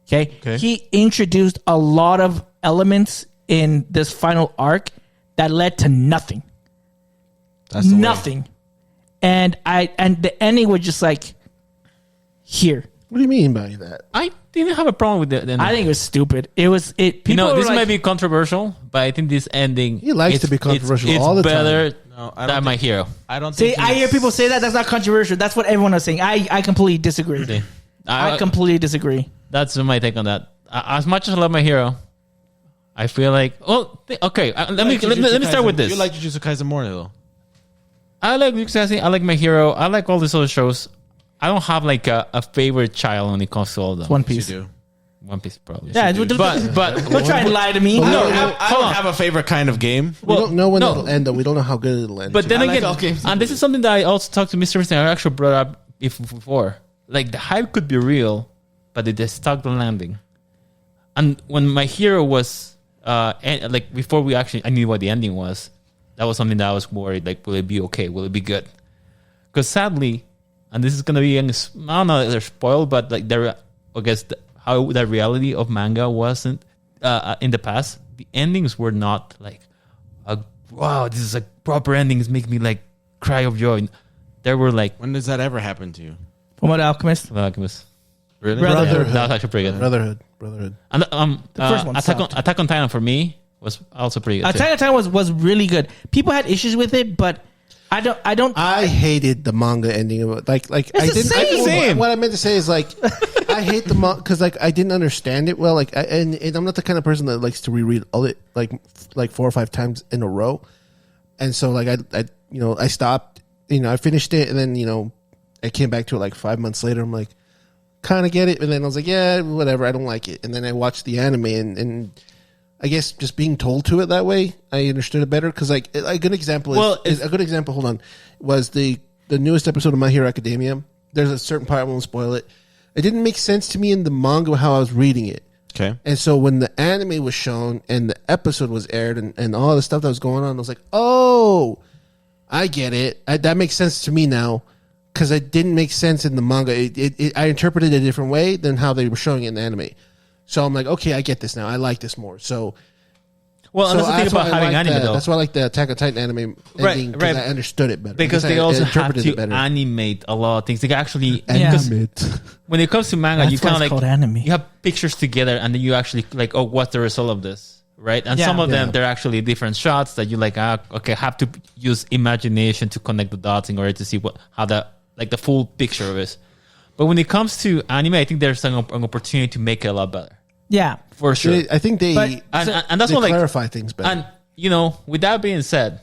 Okay? He introduced a lot of elements in this final arc that led to nothing. That's the Nothing. And the ending was just like, here. What do you mean by that? I didn't have a problem with the ending. I think it was stupid. People this were might be controversial, but I think this ending. He likes to be controversial all the time. It's better No, I than don't My think- Hero. I don't See, think I hear he's- people say that. That's not controversial. That's what everyone is saying. I completely disagree. Okay. I completely disagree. That's my take on that. As much as I love My Hero, I feel like okay. Let me start with this. You like Jujutsu Kaisen more though. I like Jujutsu Kaisen. I like My Hero. I like all these other shows. I don't have like a favorite child when it comes to all of them. One Piece. You do. One Piece probably. Yeah, you do. but don't try and lie to me. But No, I don't have a favorite kind of game. We don't know when no. it'll end, though. We don't know how good it'll end. But then I like again, all games. and this is something that I also talked to Mr. Winston. I actually brought up before. Like the hype could be real, but they stuck the landing. And when My Hero was like before I knew what the ending was. That was something that I was worried. Like, will it be okay? Will it be good? Because sadly, and this is gonna be, I don't know if they're spoiled, but like how the reality of manga wasn't in the past. The endings were not like, wow, this is a proper ending. It's making me like cry of joy. They were like, When does that ever happen to you? From what Alchemist? Alchemist. Really? Brotherhood. That was actually pretty good. Brotherhood. And The first one sucked. Attack on Titan for me was also pretty good. Attack on Titan was really good. People had issues with it, but I don't. I hated the manga ending of it. Like I the didn't. same. What I meant to say is like I hate the manga because like I didn't understand it well. Like and I'm not the kind of person that likes to reread all it like 4 or 5 times in a row. And so like I stopped. I finished it and then I came back to it like 5 months later. I'm like, kind of get it, and then I was like, yeah, whatever. I don't like it. And then I watched the anime and I guess just being told to it that way, I understood it better. Because like a good example is a good example. Hold on, was the newest episode of My Hero Academia. There's a certain part, I won't spoil it. It didn't make sense to me in the manga how I was reading it. Okay. And so when the anime was shown and the episode was aired and all the stuff that was going on, I was like, oh, I get it. That makes sense to me now. Because it didn't make sense in the manga. I interpreted it a different way than how they were showing it in the anime. So I'm like, okay, I get this now. I like this more. So, Well, and that's the thing about having anime, though. That's why I like the Attack on Titan anime ending, because I understood it better. Because they I also have interpreted to it better. animate a lot of things. They can actually, Yeah. because when it comes to manga, That's you why kind of it's like called anime. you have pictures together, and then you actually like, oh, what's the result of this, right? And Yeah. some of them Yeah. they're actually different shots that you like. Okay, have to use imagination to connect the dots in order to see how the full picture of it. But when it comes to anime, I think there's an opportunity to make it a lot better, Yeah. for sure. I think they But- and that's they what like clarify things better. And with that being said,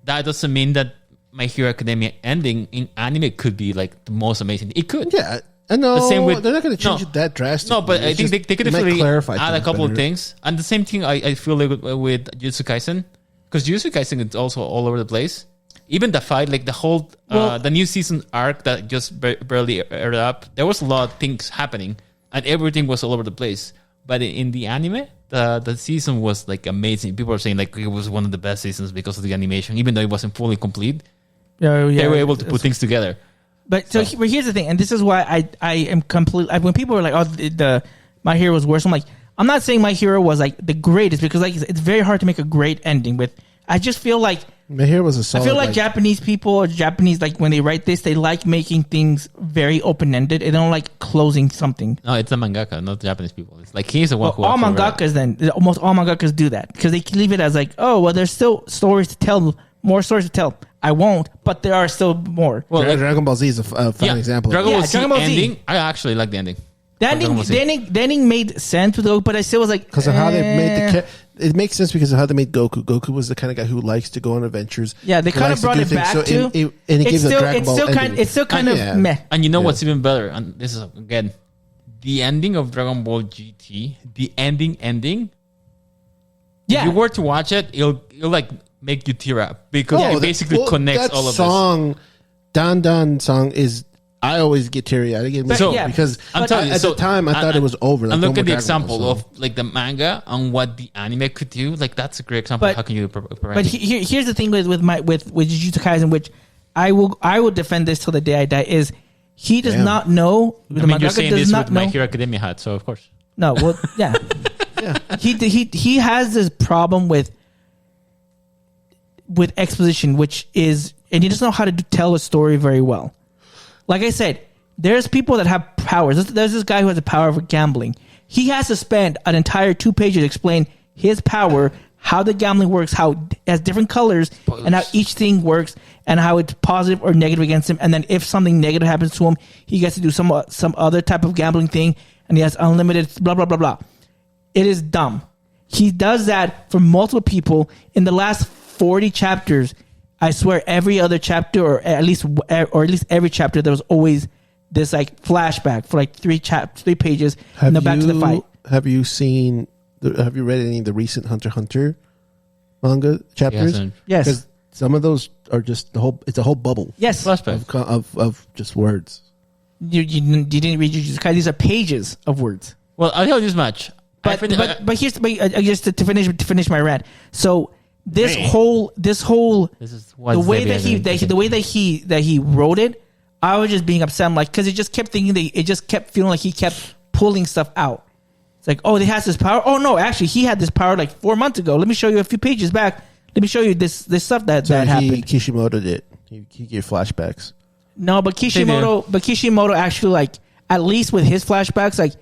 that doesn't mean that My Hero Academia ending in anime could be like the most amazing. It could. yeah, I know. The same with- they're not going to change no. it that drastically. No, but I It's think just- they could might definitely clarify add a things couple of better. things. And the same thing I feel like with Jujutsu Kaisen, because Jujutsu Kaisen is also all over the place. Even the fight, like the whole the new season arc that just barely aired up, there was a lot of things happening, and everything was all over the place. But in the anime, the season was like amazing. People are saying like it was one of the best seasons because of the animation, even though it wasn't fully complete. Yeah. They were able to put things together. But but here's the thing, and this is why I am completely. When people are like, "Oh, the My Hero was worse," I'm like, I'm not saying My Hero was like the greatest, because like it's very hard to make a great ending. But I just feel like My Hero was a I solid. feel like Japanese people or Japanese, like when they write this, they like making things very open ended. They don't like closing something. No, it's a mangaka, not Japanese people. It's like he's the one who All also wrote it. mangakas then, almost all mangakas do that because they leave it as like, oh, well, there's still stories to tell, more stories to tell. I won't, but there are still more. Well, like, Dragon Ball Z is a fine example. Dragon Ball Yeah, Z Dragon Ball Z. ending. I actually like the ending. The Dragon ending, Ball Z. the ending made sense with Goku, but I still was like, Because of how they made it makes sense because of how they made Goku. Goku was the kind of guy who likes to go on adventures. Yeah, they Who kind likes of to brought do it things. back So to. and it gives a Dragon Ball ending. It's still kind of Yeah. meh. And you know Yeah. what's even better? And this is again the ending of Dragon Ball GT. The ending. Yeah, If you were to watch it, it'll like make you tear up because it basically connects that all of song, Dan Dan song is. I always get teary eyed. I get So- yeah. because I'm telling you, at the time I thought it was over. Like, and no look more at the Dragon example Ball, so. of like the manga and what the anime could do. Like that's a great example. But- of how can you? But here's the thing with Jujutsu Kaisen, which I will defend this till the day I die. Is he does Damn. not know the I mean, you're mangaka saying does this not with My know. Hero Academia hat, so of course. No, well, yeah, Yeah. he has this problem with exposition, which is, and he doesn't know how to tell a story very well. Like I said, there's people that have powers. There's this guy who has a power of gambling. He has to spend an entire 2 pages to explain his power, how the gambling works, how it has different colors, and how each thing works, and how it's positive or negative against him. And then if something negative happens to him, he gets to do some other type of gambling thing, and he has unlimited blah blah blah blah. It is dumb. He does that for multiple people in the last 40 chapters. I swear, every other chapter, or at least every chapter, there was always this like flashback for like 3 pages, and then back to the fight. Have you seen? Have you read any of the recent Hunter x Hunter manga chapters? Yes, Yes. Because some of those are just the whole. It's a whole bubble Yes, Flashback. of just words. you didn't read Jujutsu Kaisen. These are pages of words. Well, I'll tell you this much. But here's just to finish my rant. So this whole This is what the way that he wrote it, I was just being upset. I'm like, because it just kept thinking it just kept feeling like he kept pulling stuff out. It's like, oh, he has this power. Oh no, actually, he had this power like 4 months ago. Let me show you a few pages back. Let me show you this stuff that happened. Kishimoto did. He gave flashbacks. No, but Kishimoto actually, like, at least with his flashbacks, like,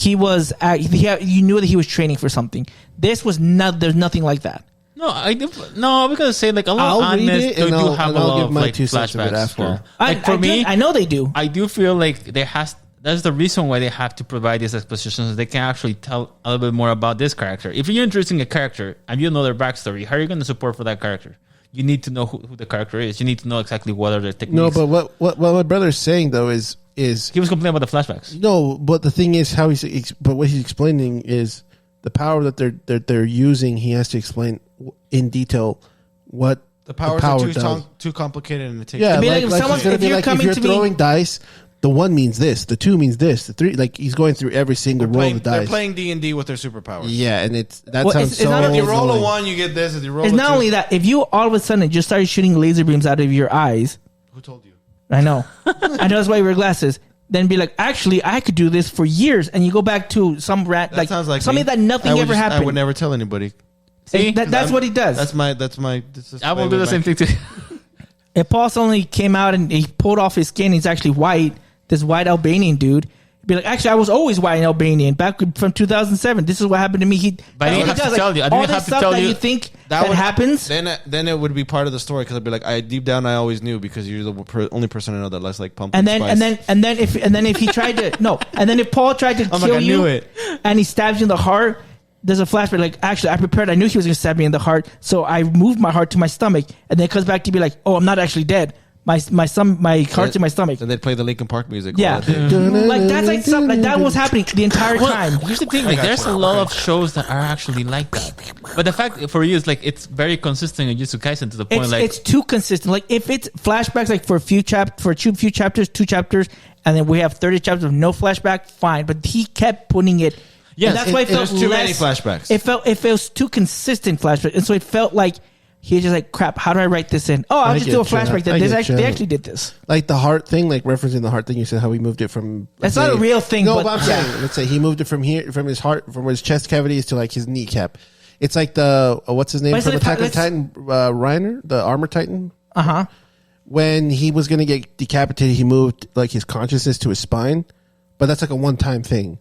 you knew that he was training for something. This was not. There's nothing like that. No, because say like a lot I'll of read animes it do and I'll have a give lot of my like 2 cents of it flashbacks. after. Yeah. Like for me, I know they do. I do feel like that's the reason why they have to provide these expositions. They can actually tell a little bit more about this character. If you're introducing a character and you know their backstory, how are you going to support for that character? You need to know who the character is. You need to know exactly what are their techniques. No, but what my brother's saying though is he was complaining about the flashbacks. no. But the thing is how but what he's explaining is the power that they're using. He has to explain in detail what The powers are does. too complicated, and it takes. Yeah, It'd be like, like if like someone- it's gonna if be you're like coming if you're to me- throwing dice, the 1 means this, the 2 means this, the 3 like he's going through every single roll of the They're dice. playing D&D with their superpowers. Yeah, and that Well, sounds it's so. not- If you roll a annoying. 1, you get this. If you roll It's a not 2, only that. If you all of a sudden just started shooting laser beams out of your eyes, who told you? I know that's why you wear glasses. Then be like, actually, I could do this for years, and you go back to some rat That sounds like something me. that nothing ever happened. I would never tell anybody. See, That's what he does. That's my. This is I will do the same thing too. If Paul suddenly came out and he pulled off his skin, he's actually white. This white Albanian dude. He'd be like, actually, I was always white and Albanian back from 2007. This is what happened to me. But I didn't have to tell you. I all didn't this have to stuff tell that you. you think That that would- happens. Then it would be part of the story because I'd be like, deep down I always knew because you're the only person I know that likes like pumpkin spice. And then if he tried to no, and then if Paul tried to I'm kill like, I you knew it. and he stabs you in the heart, there's a flashback like, actually, I prepared. I knew he was going to stab me in the heart, so I moved my heart to my stomach, and then it comes back to be like, oh, I'm not actually dead. My heart's in my stomach. And they'd play the Linkin Park music. Yeah, while I did. like that's like something like that was happening the entire time. Here's the thing: like, there's a lot of shows that are actually like that. But the fact for you is like it's very consistent in Jujutsu Kaisen to the point It's too consistent. Like if it's flashbacks, like for a few chapters, 2 chapters, and then we have 30 chapters of no flashback, fine. But he kept putting it. Yes, and that's why it felt there's too many less- flashbacks. It feels too consistent flashback, and so it felt like he's just like, crap. How do I write this in? Oh, I'll I just do a get you. flashback. I They get you. actually did this. like the heart thing, like referencing the heart thing. You said how he moved it from. That's let's not say- a real thing, No, but but I'm yeah. saying, let's say he moved it from here, from his heart, from his chest cavities to like his kneecap. It's like the what's his name But from it's Attack on like- Titan, Reiner, the Armor Titan. Uh-huh. When he was going to get decapitated, he moved like his consciousness to his spine, but that's like a one-time thing.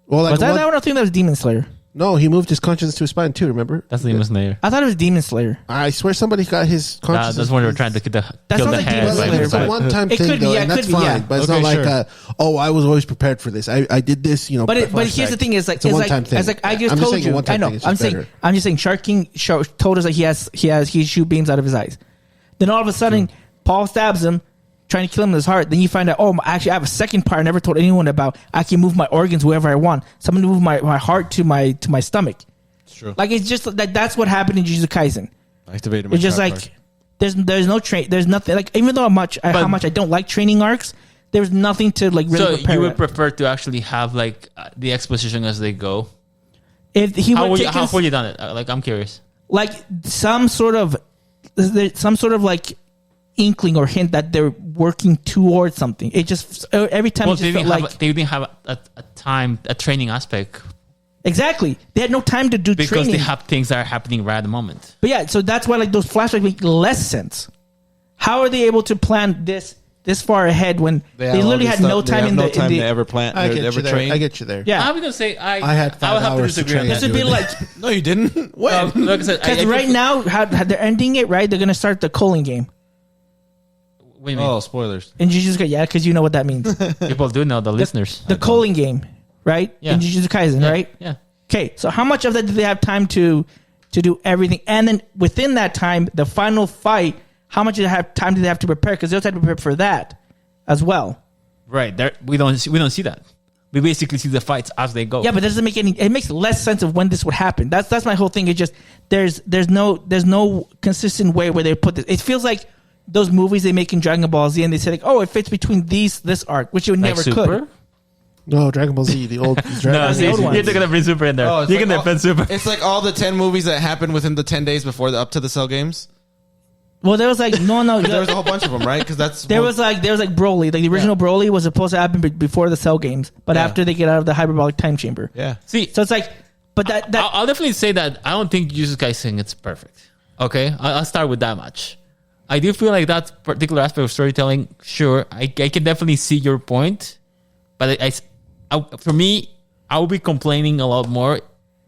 Well, like Was that one? I think that was Demon Slayer. no, he moved his consciousness to his spine too. Remember? That's the Demon Slayer. I thought it was Demon Slayer. I swear somebody got his consciousness. That's when they were trying to kill the sounds like head. Demon But Slayer, it's a but- one-time It thing, could be, though, yeah, and it that's could be, fine. yeah. But it's Okay, not like, sure. I was always prepared for this. I did this, you know. But flashback. here's the thing: is like It's a one-time thing. It's like I just I'm told saying a you. one-time I know. thing, it's just better. I'm just saying. Shark King told us that he shoot beams out of his eyes. Then all of a sudden, Paul stabs him, trying to kill him in his heart. Then you find out, actually, I have a second part I never told anyone about. I can move my organs wherever I want. So I'm going to move my heart to my stomach. It's true. Like it's just like that's what happened in JuJutsu Kaisen. I activated my It's just trap like card. there's no train. There's nothing like even though how much I don't like training arcs. There's nothing to like really So prepare. you would it. prefer to actually have like the exposition as they go? If he How would would you, take how his- would you done it? Like I'm curious. like some sort of like inkling or hint that they're working towards something. It just every time Well, it just felt like they didn't have a training aspect exactly they had no time to do because training. they have things that are happening right at the moment. But yeah, so that's why like those flashbacks make less sense. How are they able to plan this far ahead when they have all literally this had stuff- no they time have in no the time in the to ever plant, I get ever you there. train. I get you there. yeah. I was gonna say I had 5 I would have to hours to disagree on train. This that. would be doing like No, you didn't. When? Like I said, because right now how they're ending it right. They're gonna start the Colin game what do you mean? Oh, spoilers. in Jujutsu Kaisen. Yeah, because you know what that means. People do know the listeners. The Colin game, right? Yeah. In Jujutsu Kaisen, Yeah, right? Yeah. Okay, so how much of that do they have time to do everything? And then within that time, the final fight, how much do they have time do they have to prepare? Because they also have to prepare for that as well. Right. There we don't see that. We basically see the fights as they go. Yeah, but that doesn't make any. It makes less sense of when this would happen. That's my whole thing. It's just there's no consistent way where they put this. It feels like those movies they make in Dragon Ball Z, and they say like, it fits between this arc, which you like never Super? could. No, Dragon Ball Z, the old Dragon No, Ball the see, old you're ones. gonna bring Super in there. Oh, it's you like can defend Super. It's like all the 10 movies that happened within the 10 days before up to the Cell games. Well, there was like no. There was a whole bunch of them, right? Because that's There was like Broly. Like the original Broly was supposed to happen before the Cell games, but Yeah. after they get out of the hyperbolic time chamber. yeah. See, So it's like, but that I'll definitely say that I don't think Jujutsu Kaisen it's perfect. Okay, I'll start with that much. I do feel like that particular aspect of storytelling. Sure, I can definitely see your point, but for me, I would be complaining a lot more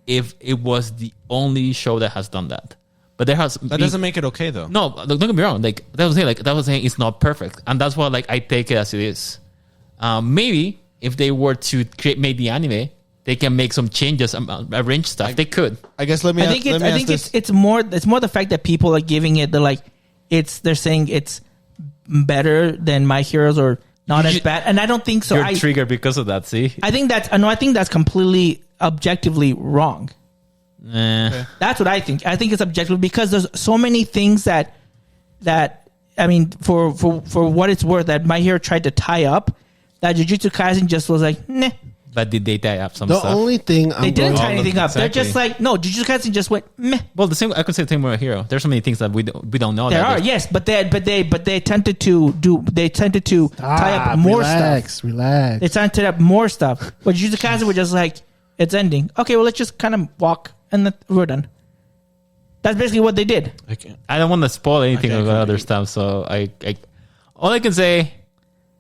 if it was the only show that has done that. But there has That doesn't make it okay, though. no. Don't get me wrong. Like that was saying it's not perfect, and that's why like I take it as it is. Maybe if they were to make the anime, they can make some changes, arrange stuff. They could. I guess let me I ask, think let it's me I ask think this. it's more the fact that people are giving it the like they're saying it's better than My Heroes or not as bad, and I don't think so. You're triggered because of that. See, I think that's completely objectively wrong. That's what I think. I think it's objective because there's so many things that I mean, for what it's worth, that My Hero tried to tie up, that Jujutsu Kaisen just was like, nah. but did they tie up some The stuff? only thing They didn't tie anything up. exactly. They're just like, no, Jujutsu Kaisen just went meh. Well, the same. I could say the same about Hero. There's so many things that we don't know. There that are, yes, but they attempted to tie up more stuff. Relax. They tied up more stuff. But Jujutsu Kaisen were just like, it's ending. Okay, well, let's just kind of walk and then we're done. That's basically what they did. I can't. I don't want to spoil anything can't about other compete. stuff. So I all I can say,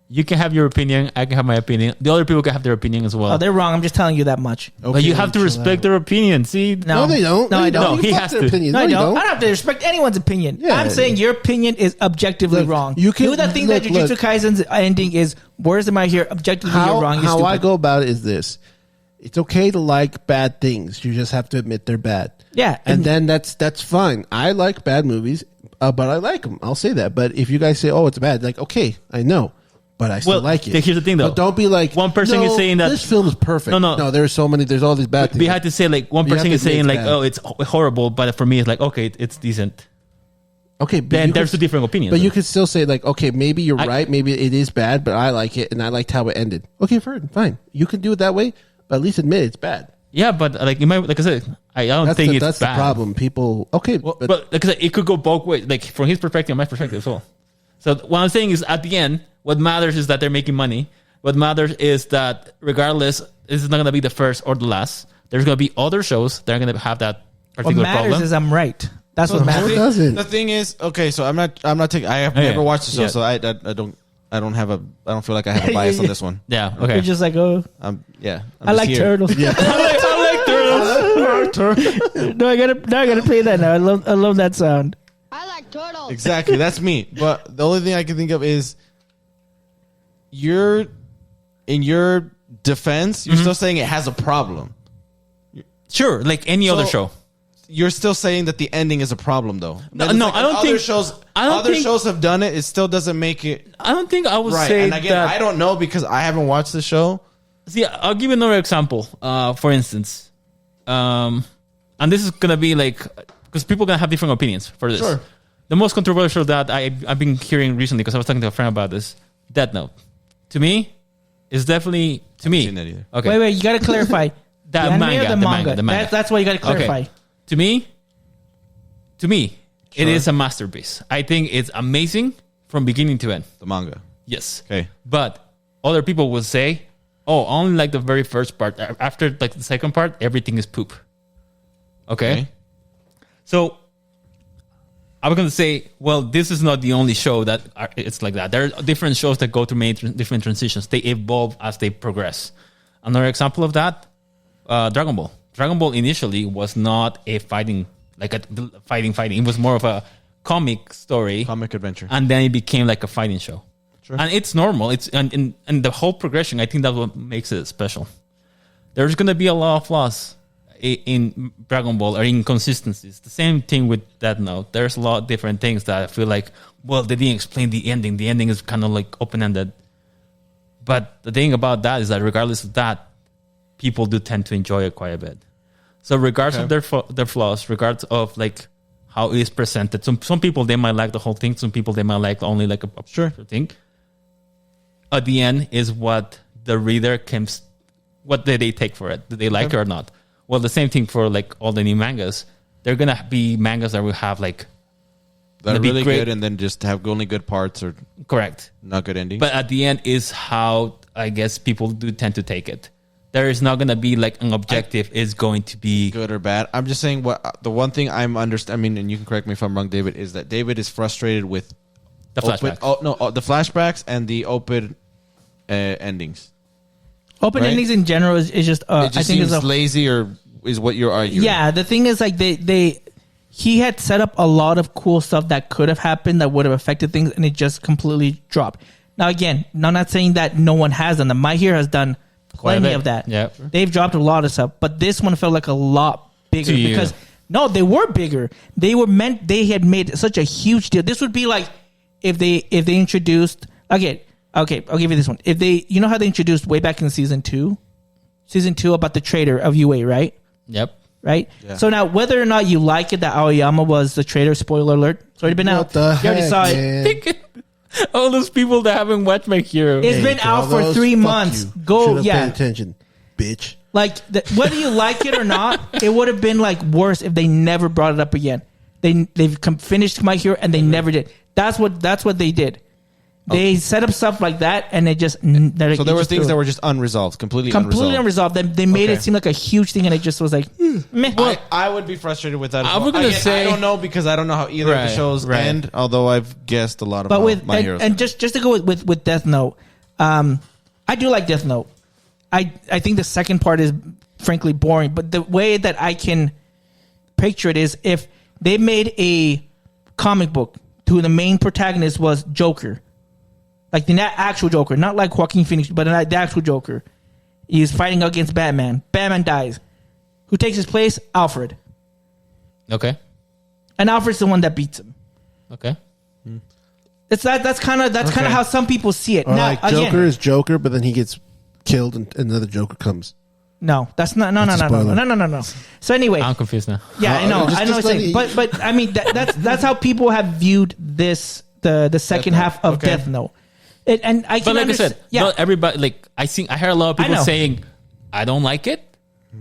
you can have your opinion. I can have my opinion. The other people can have their opinion as well. Oh, they're wrong. I'm just telling you that much. But you have to respect their opinion. See, No, No, they don't. No, I don't. No, You he fuck has their to. opinion. No, I you don't. I don't have to respect anyone's opinion. Yeah. I'm saying your opinion is objectively Look, wrong. you can- that think that look, Jujutsu look. Kaisen's ending is worse than My Hero. Objectively, you're wrong. You're How I stupid. go about it is this: it's okay to like bad things. You just have to admit they're bad. Yeah, and then that's fine. I like bad movies, but I like them. I'll say that. But if you guys say, "Oh, it's bad," like, okay, I know, but I still Well, like it. here's the thing, though. But don't be like One person "No, is saying that- this film is perfect. No. There's so many. There's all these bad things. we had to say like one You have person to is admit saying it's like, bad. oh, it's horrible, but for me, it's like, okay, it's decent. Okay, but Then you there's could- two different opinions. But you could still say like, okay, maybe you're I- right. Maybe it is bad, but I like it, and I liked how it ended. Okay, fine. You can do it that way, but at least admit it's bad. Yeah, but like you might, like I said, I don't think it's That's bad. the problem. People, okay, But like I said, it could go both ways, like from his perspective and my perspective as well. So what I'm saying is, at the end, what matters is that they're making money. What matters is that regardless, this is not going to be the first or the last. There's going to be other shows that are going to have that particular matters problem. is I'm right. That's what No, matters. it doesn't. The thing is, okay, so I'm not taking. I have Yeah. never watched the show, Yeah. so I don't feel like I have a bias on this one. Yeah. You're Okay. just like, oh, I'm I just like here. turtles. Yeah. I like turtles. No, I gotta play that now. I love that sound. I like turtles. Exactly, that's me. But the only thing I can think of is in your defense, you're still saying it has a problem. Sure. Like any other show. You're still saying that the ending is a problem, though. No, It's I don't other think- shows. I don't Other think- shows have done it. It still doesn't make it I don't think I would right. say And again, that. I don't know because I haven't watched the show. See, I'll give you another example. For instance, and this is gonna be like because people are gonna have different opinions for this. Sure. The most controversial that I've been hearing recently because I was talking to a friend about this. Death Note, to me, is definitely to me. seen that either. Okay, Wait, you gotta clarify. The anime manga, or the the manga? manga, the manga. That's why you gotta clarify. Okay. To me, it is a masterpiece. I think it's amazing from beginning to end. The manga. Yes. Okay. But other people will say, "Oh, only like the very first part. After like the second part, everything is poop." Okay. So I was gonna say, well, this is not the only show that it's like that. There are different shows that go through many different transitions. They evolve as they progress. Another example of that, Dragon Ball. Dragon Ball initially was not a fighting. It was more of a comic story, Comic adventure. and then it became like a fighting show. Sure. And it's normal. It's and the whole progression. I think that's what makes it special. There's gonna be a lot of flaws in Dragon Ball or inconsistencies. The same thing with Death Note. There's a lot of different things that I feel like, well, they didn't explain the ending. The ending is kind of like open ended. But the thing about that is that regardless of that, people do tend to enjoy it quite a bit. So regardless of their flaws, regardless of like how it is presented, some people they might like the whole thing. Some people they might like only like a thing. At the end is what the reader can. What did they take for it? Did they like it or not? Well, the same thing for like all the new mangas. They're gonna be mangas that will have like That are gonna be really great. good and then just have only good parts or correct. not good endings. But at the end is how I guess people do tend to take it. There is not going to be like an objective is going to be good or bad. I'm just saying what the one thing I'm understand. I mean, and you can correct me if I'm wrong, David, is that David is frustrated with the flashbacks. the flashbacks and the open endings. Open Right? endings in general is just. It I just think seems is a lazy, or is what you're arguing. Yeah, the thing is like he had set up a lot of cool stuff that could have happened that would have affected things, and it just completely dropped. Now again, I'm not saying that no one has done that. My Hero has done Quite a plenty bit. of that. Yeah. They've dropped a lot of stuff, but this one felt like a lot bigger To you. because no, they were bigger. They had made such a huge deal. This would be like if they introduced okay, I'll give you this one. If they, you know how they introduced way back in season two about the traitor of UA, right? Yep. Right? Yeah. So now, whether or not you like it that Aoyama was the traitor, spoiler alert, it's already been out. What the You already heck, saw it. man? All those people that haven't watched My Hero. It's been To out all for those, 3 fuck months. you. Go, Should've yeah. paid attention, bitch. Like, whether you like it or not, it would have been like worse if they never brought it up again. They've finished My Hero and they never did. That's what they did. They set up stuff like that, and it just So there were things that were just unresolved, completely unresolved. They made it seem like a huge thing, and it just was like, meh. I would be frustrated with that. I was gonna say- I don't know because I don't know how either of the Right, shows right. end. Although I've guessed a lot But about with My Hero. and just to go with Death Note, I do like Death Note. I think the second part is frankly boring, but the way that I can picture it is if they made a comic book who the main protagonist was Joker, like the actual Joker, not like Joaquin Phoenix, but the actual Joker. He's fighting against Batman. Batman dies. Who takes his place? Alfred. Okay. And Alfred's the one that beats him. Okay. It's that's kind of how some people see it. Or Now, like again, Joker is Joker, but then he gets killed and another Joker comes. no, that's not. No. So anyway, I'm confused now. yeah, I know, just I know. What let you're saying. But I mean, that's how people have viewed this the second half of Okay. Death Note. And I can But like I understand. said, Yeah, not everybody. Like I heard a lot of I people know. saying, "I don't like it."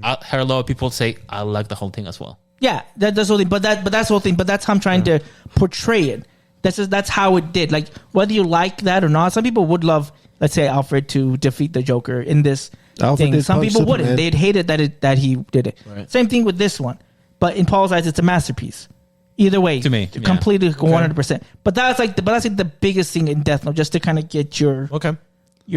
I heard a lot of people say, "I like the whole thing as well." yeah, that's the whole thing. But that's the whole thing. But that's how I'm trying to portray it. That's how it did. Like whether you like that or not, some people would love, let's say, Alfred to defeat the Joker in this Alfred thing. did Some punch people wouldn't. Superman. They'd hate it that he did it. Right. Same thing with this one. but in Paul's eyes, it's a masterpiece. Either way, To me, yeah. completely 100%. But that's like the biggest thing in Death Note, just to kind of get your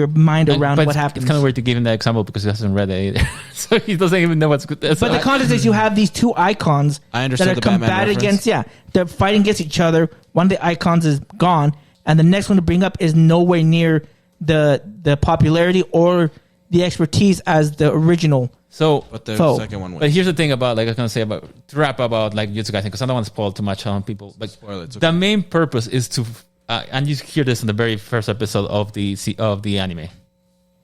mind around But what it's happens. kind of weird to give him that example because he hasn't read it either. So he doesn't even know what's good. But the context is you have these two icons I understood that are the Batman combated reference. against, they're fighting against each other. One of the icons is gone, and the next one to bring up is nowhere near the popularity or the expertise as the original. So, But the So- second one but wins. here's the thing about, like I was gonna say about to wrap about like JuJutsu Kaisen because I don't want to spoil too much on people. Like Spoil it, it's okay. the main purpose is to, and you hear this in the very first episode of the anime,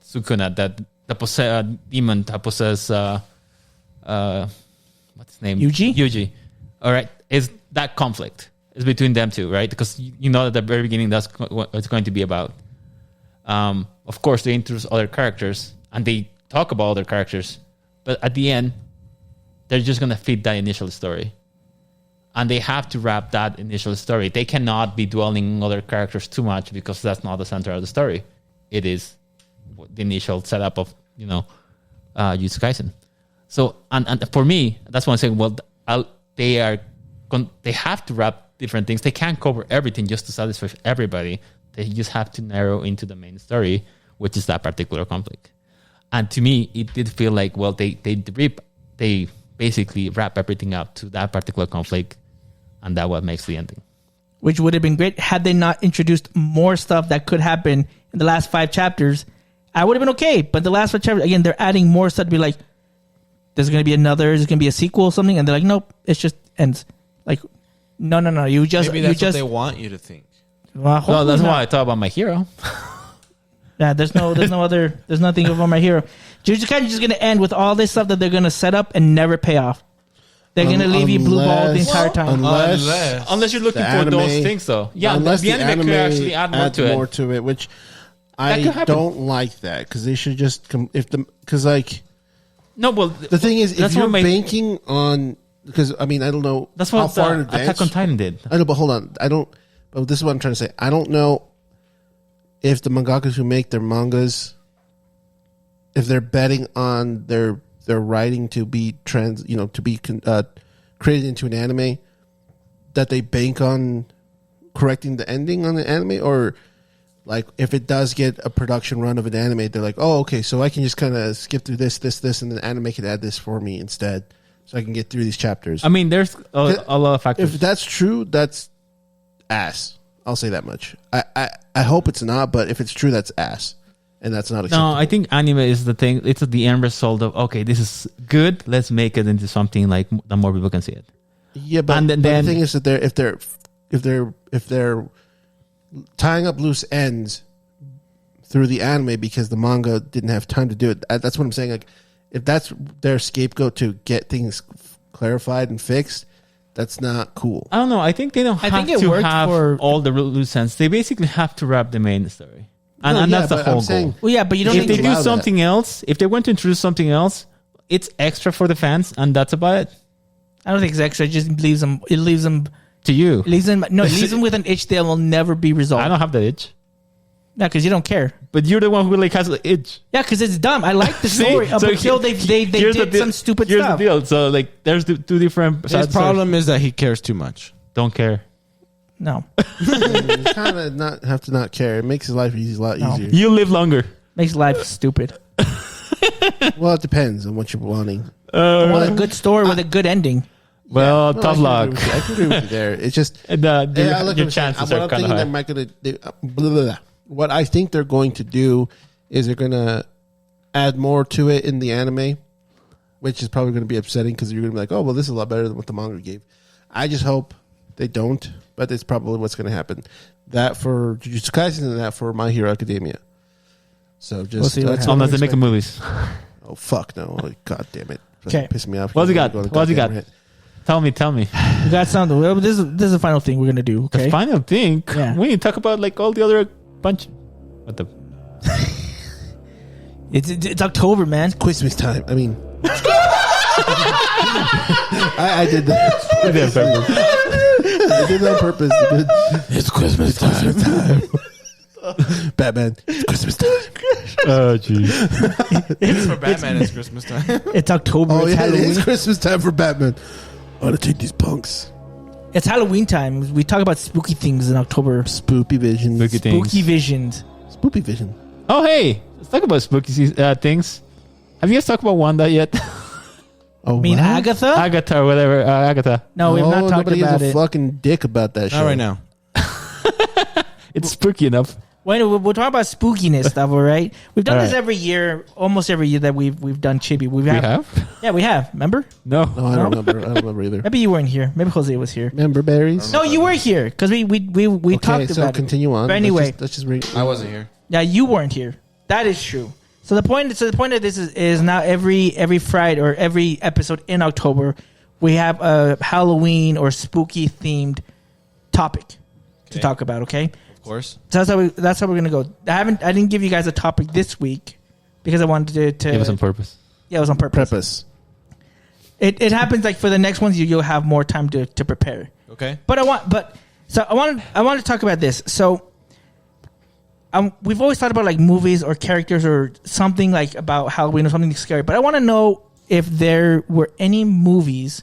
Sukuna, that the demon that possess what's his name? Yuji? Yuji. All right, is that conflict is between them two, right? Because you know at the very beginning that's what it's going to be about. Of course, they introduce other characters and they talk about other characters, but at the end, they're just gonna fit that initial story, and they have to wrap that initial story. They cannot be dwelling on other characters too much because that's not the center of the story. It is the initial setup of JuJutsu Kaisen. So, and for me, that's why I'm saying, well, they have to wrap different things. They can't cover everything just to satisfy everybody. They just have to narrow into the main story, which is that particular conflict. And to me, it did feel like, well, they basically wrap everything up to that particular conflict, and that what makes the ending. Which would have been great had they not introduced more stuff that could happen in the last 5 chapters. I would have been okay, but the last 5 chapters, again, they're adding more stuff to be like, there's going to be there's going to be a sequel or something, and they're like, nope, it just ends. Like, no, you just, Maybe that's what they want you to think. well, Well, that's hopefully why not. I thought about My Hero. Yeah, there's no nothing about My Hero. JuJutsu Kaisen is just going to end with all this stuff that they're going to set up and never pay off. They're going to leave you blue balled the entire time. Unless you're looking the for those anime- things, though. Yeah, unless the anime could actually add more adds to it. more to it, which That could I happen. don't like that because they should just because like No, well, the thing is, if that's you're what made- banking on because I mean I don't know that's how what far in Attack advance. on Titan did. I know, but hold on, I don't. But this is what I'm trying to say. I don't know if the mangakas who make their mangas, if they're betting on their writing to be created into an anime, that they bank on correcting the ending on the anime, or like if it does get a production run of an anime, they're like, oh, okay, so I can just kind of skip through this, and then anime can add this for me instead, so I can get through these chapters. I mean, there's a lot of factors. If that's true, that's ass. I'll say that much. I hope it's not, but if it's true, that's ass, and that's not acceptable. No, I think anime is the thing. It's the end result of, okay, this is good. Let's make it into something like that more people can see it. Yeah, but, And but then- the thing is that if they're tying up loose ends through the anime because the manga didn't have time to do it, that's what I'm saying. Like, if that's their scapegoat to get things clarified and fixed, that's not cool. I don't know. I think they don't I have think it to worked have for- all the loose ends. They basically have to wrap the main story. And, No, and yeah, that's the but whole I'm saying- goal. Well, yeah, but you don't If need they to do allow that. something else, if they want to introduce something else, it's extra for the fans, and that's about it. I don't think it's extra. It just leaves them. It leaves them. To you. It leaves them. No, it leaves them with an itch that will never be resolved. I don't have that itch. No, because you don't care. But you're the one who like has the itch. Yeah, because it's dumb. I like the See? story up So until he- they here's the did deal- some stupid here's stuff. the deal. So like, there's the two different. His sides. problem is that he cares too much. Don't care. No, You kind of not have to not care. It makes his life a lot No. easier. You live longer. makes life stupid. Well, it depends on what you're wanting. Well, a good story with a good ending. Well, No, I tough can luck. agree with you. I can agree with you there. It's just And, yeah, look, your I'm saying, chances what are I'm kind of thinking high. they might blah, blah, blah. What I think they're going to do is they're going to add more to it in the anime, which is probably going to be upsetting because you're going to be like, oh, well, this is a lot better than what the manga gave. I just hope they don't, but it's probably what's going to happen. That for Jujutsu Kaisen and that for My Hero Academia. So just We'll see what that's happens. what Unless I'm they make a expecting. movies. Oh fuck no! Like, God damn it! Okay. Pissing me off. What's he got? Go on a What's he goddamn got? rant. Tell me. We got something. Well, this is the final thing we're gonna do. Okay. The final thing. Yeah. We need to talk about like all the other bunch. What the? It's October, man. Christmas time. I mean, I did that. I did that on purpose. It's Christmas time. Batman. It's Christmas time. Oh, jeez. For Batman, it's Christmas time. It's October. Oh it's yeah, Halloween. it is Christmas time for Batman. I want to take these punks. It's Halloween time. We talk about spooky things in October. Spoopy visions. Spooky things. Spooky visions. Spoopy vision. Oh, hey, let's talk about spooky things. Have you guys talked about Wanda yet? Oh, I mean, what? Agatha? Agatha or whatever. Agatha. No, we've not talked nobody about gives a it. fucking dick about that show. Not right now. It's spooky enough. We're talking about spookiness stuff, all right? We've done All this right. every year, almost every year that we've done Chibi. We have? Yeah, we have. Remember? No. No, I don't remember. I don't remember either. Maybe you weren't here. Maybe Jose was here. Remember berries? No, you were here because we Okay, talked so about continue on. But anyway, let's just read. I wasn't here. it. Yeah, you weren't here. That is true. So the point of this is now every Friday or every episode in October, we have a Halloween or spooky themed topic to talk about. Okay. Of course. So that's how we're gonna go. I didn't give you guys a topic this week because I wanted to It was on purpose. Yeah, it was on purpose. Preface. It happens like for the next ones you'll have more time to prepare. Okay. But I want to talk about this. So we've always thought about like movies or characters or something like about Halloween or something scary. But I want to know if there were any movies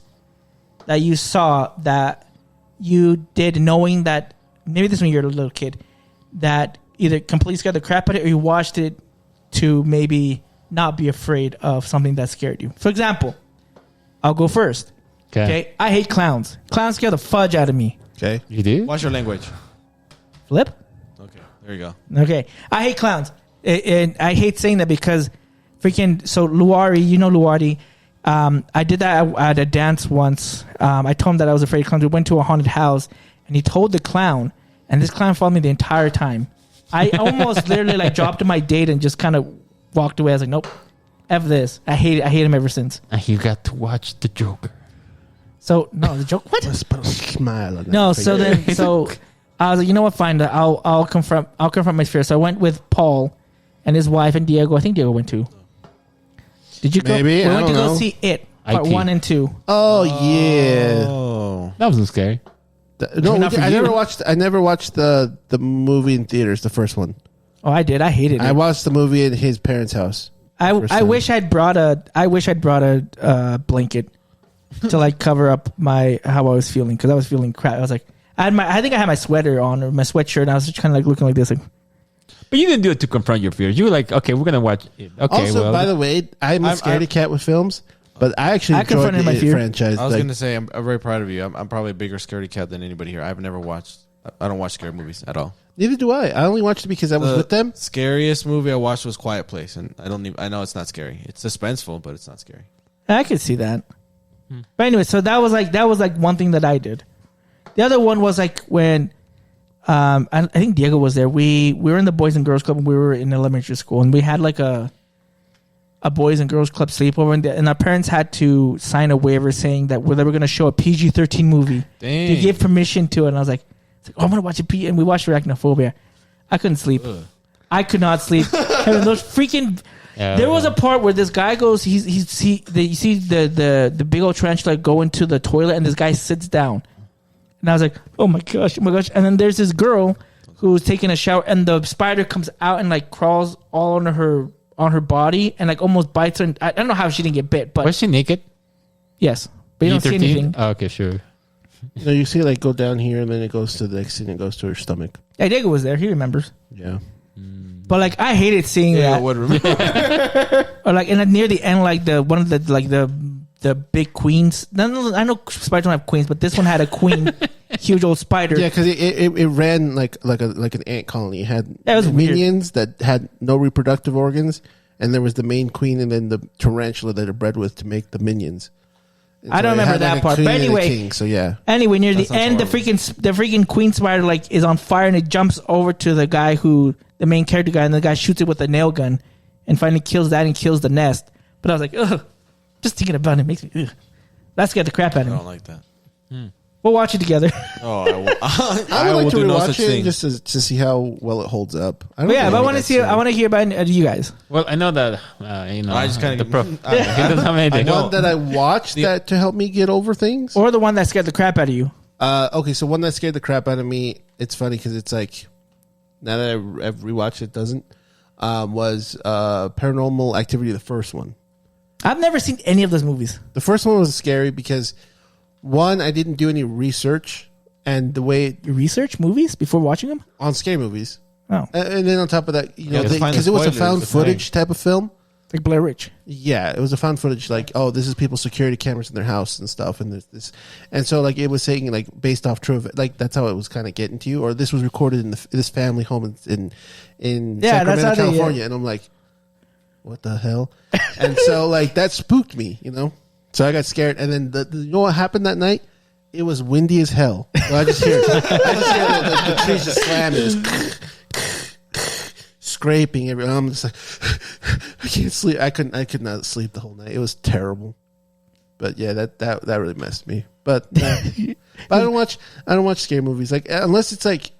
that you saw that you did knowing that maybe this when you're a little kid that either completely scared the crap out of it or you watched it to maybe not be afraid of something that scared you. For example, I'll go first. Okay. I hate clowns. Clowns scare the fudge out of me. Okay. You do? Watch your language. Flip? Okay. There you go. Okay. I hate clowns. And I hate saying that because freaking, so Luari, you know Luari, I did that at a dance once. I told him that I was afraid of clowns. We went to a haunted house and he told the clown, and this clown followed me the entire time. I almost literally like dropped my date and just kind of walked away. I was like, nope, F this. I hate him ever since. And you got to watch The Joker. So, no, the joke, what? Let's put a smile on that No, face. so I was like, you know what? Fine, I'll confront my fear. So I went with Paul and his wife and Diego. I think Diego went too. Did you go? Maybe, We I went to don't go know. see It Part IT. 1 and 2. Oh yeah. Oh. That wasn't scary. No, Not for I you. never watched the movie in theaters. The first one. Oh, I did. I hated it. I watched the movie at his parents' house. first I time. wish I'd brought a blanket to like cover up how I was feeling because I was feeling crap. I was like, I think I had my sweater on or my sweatshirt, and I was just kind of like looking like this, like. But you didn't do it to confront your fears. You were like, okay, we're going to watch it. Okay, Also, well. by the way, I'm a scaredy cat with films, but I actually I enjoyed confronted my the It fear. franchise. I was Like, gonna say I'm very proud of you. I'm probably a bigger scaredy cat than anybody here. I've never watched. I don't watch scary movies at all. neither do I. I only watched it because I was with them. Scariest movie I watched was Quiet Place, and I know it's not scary. It's suspenseful, but it's not scary. I could see that. But anyway, so that was like one thing that I did. The other one was like when I think Diego was there. We were in the Boys and Girls Club and we were in elementary school and we had like a Boys and Girls Club sleepover and our parents had to sign a waiver saying that they were going to show a PG-13 movie. Dang. They gave permission to it and I was like oh, I'm going to watch a PG and we watched Arachnophobia. I couldn't sleep. I could not sleep. Having those freaking there was a part where this guy goes. You see the big old tarantula go into the toilet, and this guy sits down. And I was like, oh my gosh. And then there's this girl who's taking a shower, and the spider comes out and like crawls all on her body, and like almost bites her. And I don't know how she didn't get bit, but Was she naked? yes, but you don't see PG-13? anything. Oh, okay, sure. You see, like go down here, and then it goes to the next scene. It goes to her stomach. Yeah, Diego was there. He remembers. Yeah. But like I hated seeing that. would remember. Or like and near the end, like the big queens. No, I know spiders don't have queens, but this one had a queen, huge old spider. Yeah, because it ran like an ant colony. It had That was weird. minions that had no reproductive organs, and there was the main queen, and then the tarantula that are bred with to make the minions. And I don't it remember had, that a part, queen but and a anyway. king, so yeah. Anyway, near the sounds end, the horrible. freaking queen spider like is on fire and it jumps over to the guy the main character guy, and the guy shoots it with a nail gun, and finally kills that and kills the nest. But I was like, ugh, just thinking about it makes me. Ugh. That scared the crap out I of me. don't like that. We'll watch it together. Oh, I will. I would like to do no rewatch such it thing. just to see how well it holds up. But yeah, but I want to see. I want to hear about you guys. Well, I know that, I just kind the of. pro. He doesn't have anything. know. one that I watched that to help me get over things. Or the one that scared the crap out of you. Okay, so one that scared the crap out of me. It's funny because it's like now that I've rewatched it, doesn't was Paranormal Activity, the first one. I've never seen any of those movies. The first one was scary because One, I didn't do any research, and the way You research movies before watching them? on scary movies, Oh, and then on top of that, you know, just find the because it was a spoilers, found the thing. footage type of film. like Blair Witch. Yeah, it was a found footage, like, oh, this is people's security cameras in their house and stuff, and there's this, and so like it was saying like based off true, like that's how it was kind of getting to you, or this was recorded in this family home in Yeah, that's Sacramento, how they- California, and I'm like, what the hell? And so like that spooked me, you know. So I got scared, and then you know what happened that night? It was windy as hell. So I just hear the trees just slamming. It was scraping every. I'm just like, I can't sleep. I could not sleep the whole night. It was terrible. But yeah, that really messed me. But but I don't watch scary movies like unless it's like,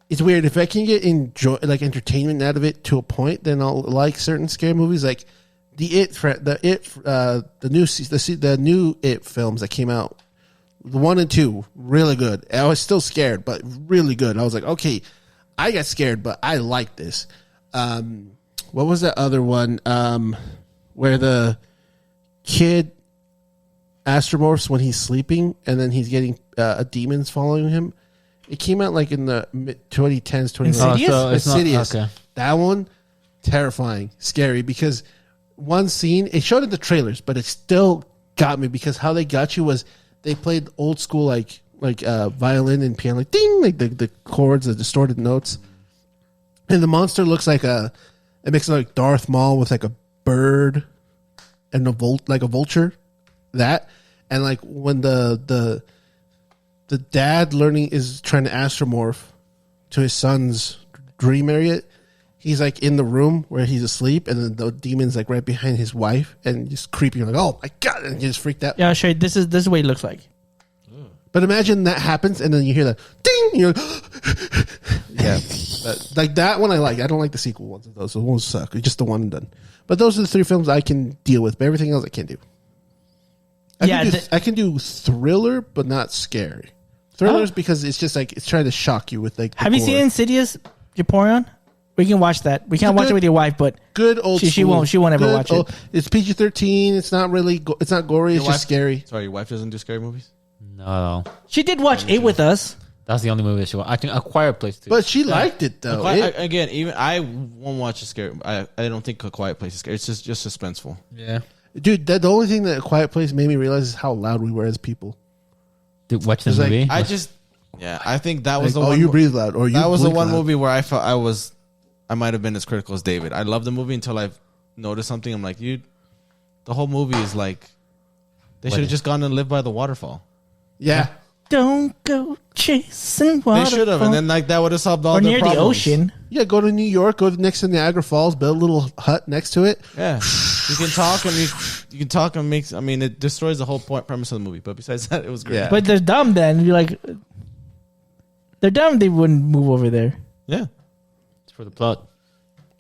it's weird if I can get entertainment out of it to a point, then I'll like certain scary movies like the new It films that came out. The 1 and 2, really good. I was still scared, but really good. I was like, okay, I got scared, but I like this. What was that other one? Where the kid astromorphs when he's sleeping, and then he's getting demons following him. It came out like in the mid 2010s, 2011s. Insidious? so it's not- Insidious. okay. That one, terrifying, scary because one scene it showed in the trailers, but it still got me because how they got you was they played old school like violin and piano, like ding, like the chords, the distorted notes, and the monster looks like it makes it like Darth Maul with like a bird and a vulture, that, and like when the dad is trying to astromorph to his son's dream area. He's like in the room where he's asleep, and then the demon's like right behind his wife, and just creepy. You're like, oh my god! And you just freaked out. Yeah, I'll show you. This is what he looks like. But imagine that happens, and then you hear that ding. And you're like, yeah, but, like that one I like. I don't like the sequel ones of those. Those ones suck. It's just the one and done. But those are the 3 films I can deal with. But everything else I can't do. I can do thriller, but not scary. Thrillers because it's just like it's trying to shock you with like. Have you seen Insidious, Japorion? We can watch that. We can't watch it with your wife, but good old she school. She won't ever Good watch it. It's PG-13. It's not really. It's not gory. It's Your just wife- scary. Sorry, your wife doesn't do scary movies? No, She did watch it with us. that's the only movie she watched. I think A Quiet Place too. But she liked it though. Again, even I won't watch a scary. I don't think A Quiet Place is scary. It's just suspenseful. yeah, Dude, the only thing that A Quiet Place made me realize is how loud we were as people. did watch the It's like- movie. I think that was Like, the one. you breathe loud, or you That was the blink one loud. movie where I felt I might have been as critical as David. I love the movie until I noticed something. I'm like, dude, the whole movie is like they should have just gone and lived by the waterfall. Yeah. Don't go chasing water. They should have, and then like that would have solved all or their near problems. the ocean. Yeah, go to New York, go next to Niagara Falls, build a little hut next to it. Yeah, you can talk and you can talk and makes. I mean, it destroys the whole premise of the movie. But besides that, it was great. Yeah. But they're dumb. Then you're like, they're dumb. They wouldn't move over there. Yeah. It's for the plot.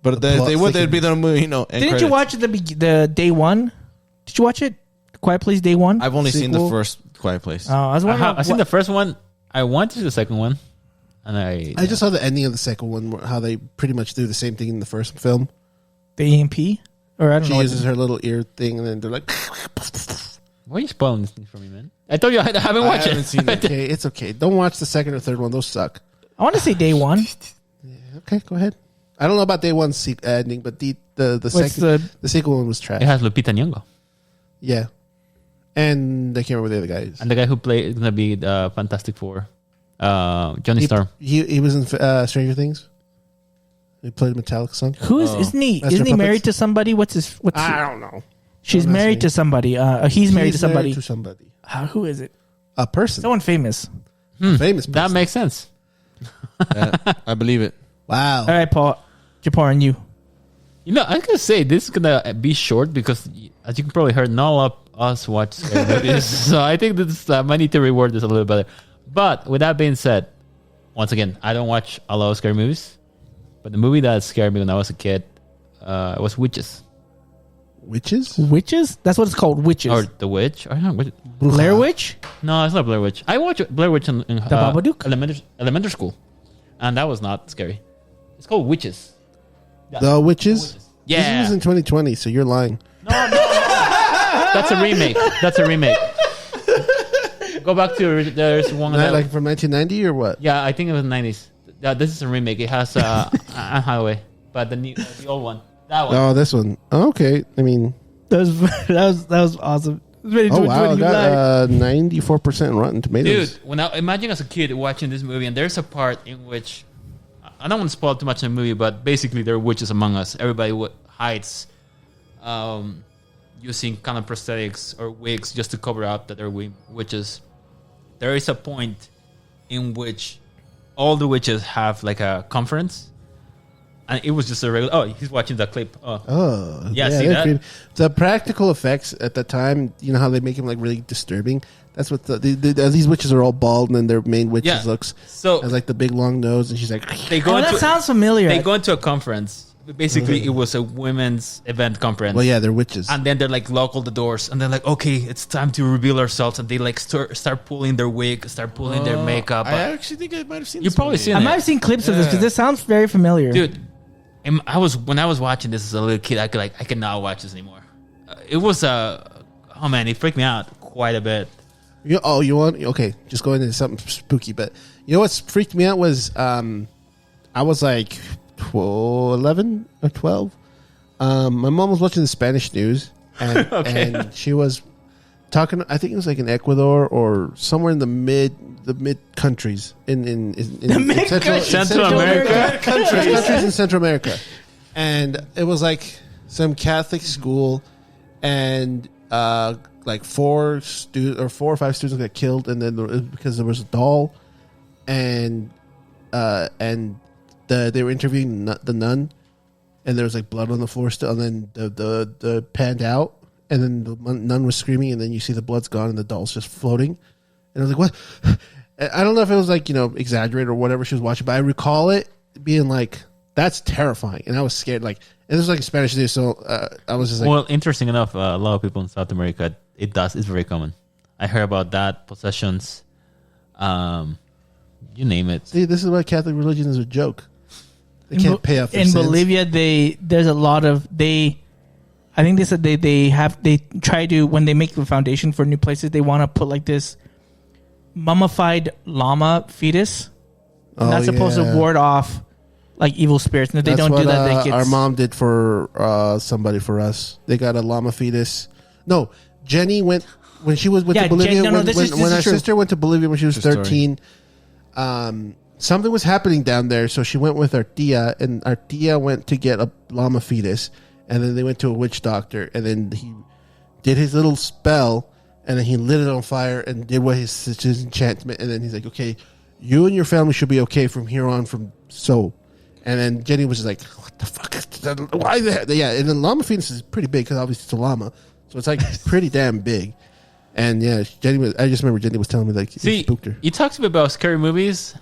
But plot they would. thickens. They'd be the movie. End Didn't credits. you watch the day one? Did you watch it? Quiet Place Day One. I've only seen the Sequel? first Quiet Place. I was wondering. I've seen the first one. I went to the second one, and I just saw the ending of the second one, where how they pretty much do the same thing in the first film. the EMP, or I don't She know. uses her little ear thing, and then they're like, why are you spoiling this thing for me, man? I told you I haven't watched haven't it. seen it. okay, it's okay. Don't watch the second or third one. Those suck. I want to say Day One. Okay, go ahead. I don't know about day one ending, but the What's second the sequel one was trash. It has Lupita Nyong'o, Yeah, and I can't remember the other guys. and the guy who played is gonna be the Fantastic Four, Johnny Storm. He was in Stranger Things. He played a Metallica song. Who is? Isn't he? Master Isn't he married Puppets? to somebody? What's I don't know. She's Don't ask married me. to somebody. He's married to somebody. Married to somebody. Who is it? A person. Someone famous. Famous person. That makes sense. I believe it. Wow. All right, Paul. Japar and you. You know, I can say this is gonna be short because, as you can probably heard, not a lot of us watch scary movies. So I think this I might need to reword this a little better. But with that being said, once again, I don't watch a lot of scary movies. But the movie that scared me when I was a kid was Witches. Witches? Witches? That's what it's called. Witches. Or The Witch. Or not, Blair Witch? no, it's not Blair Witch. I watched Blair Witch in Babadook? elementary school. And that was not scary. It's called Witches. The Witches? Yeah. This was in 2020, so you're lying. That's a remake. That's a remake. Go back to there's one Like from 1990 or what? Yeah, I think it was 90s. This is a remake. It has Anne Hathaway, but the old one. That one. Oh, this one. Oh, okay. I mean, that was awesome. oh wow, I got 94% Rotten Tomatoes. Dude, imagine as a kid watching this movie, and there's a part in which I don't want to spoil too much in the movie, but basically there are witches among us. Everybody hides, using kind of prosthetics or wigs just to cover up that they're witches. There is a point in which all the witches have like a conference, and it was just a regular. Oh, he's watching that clip. Oh, yeah, see they're that? creepy. The practical effects at the time, you know how they make them like really disturbing. That's what these witches are all bald, and then their main witches looks so has like the big long nose, and she's like, they go that sounds familiar. They go into a conference. Basically, it was a women's event conference. well, yeah, they're witches. And then they're like lock all the doors, and they're like, okay, it's time to reveal ourselves. And they like start pulling their wig, start pulling their makeup. I actually think I might have seen. You've this probably movie. seen I it. might have seen clips of this because this sounds very familiar. Dude, when I was watching this as a little kid, I could not watch this anymore. It was oh man, it freaked me out quite a bit. You want okay? Just going into something spooky, but you know what's freaked me out was I was like 11 or 12. My mom was watching the Spanish news, and, and she was talking. I think it was like in Ecuador or somewhere in the mid countries in Central America. countries in Central America, and it was like some Catholic school, and like 4 or 5 students got killed, and then because there was a doll, and they were interviewing the nun, and there was like blood on the floor still, and then the panned out, and then the nun was screaming, and then you see the blood's gone, and the doll's just floating, and I was like, what? I don't know if it was like, exaggerated or whatever she was watching, but I recall it being like, that's terrifying, and I was scared. Like, and this was like in Spanish news, so I was just like, Well, interesting enough, a lot of people in South America, it's very common. I heard about that, possessions, you name it. see, this is why Catholic religion is a joke. They can't pay off their in sins. Bolivia. There's a lot of I think they said they try to, when they make the foundation for new places, they want to put like this mummified llama fetus. And that's supposed to ward off like evil spirits. And if they That's don't do what, that, they get our mom did for somebody for us. They got a llama fetus. No, Jenny went when she was with to Bolivia. When our sister went to Bolivia when she was 13, something was happening down there, so she went with our tia, and our tia went to get a llama fetus, and then they went to a witch doctor, and then he did his little spell, and then he lit it on fire and did what his enchantment, and then he's like, okay, you and your family should be okay from here on from so. And then Jenny was just like, what the fuck? Why that? Yeah, and the llama fetus is pretty big because obviously it's a llama. So it's like pretty damn big. And yeah, I just remember Jenny was telling me like, it spooked her. You talked to me about scary movies.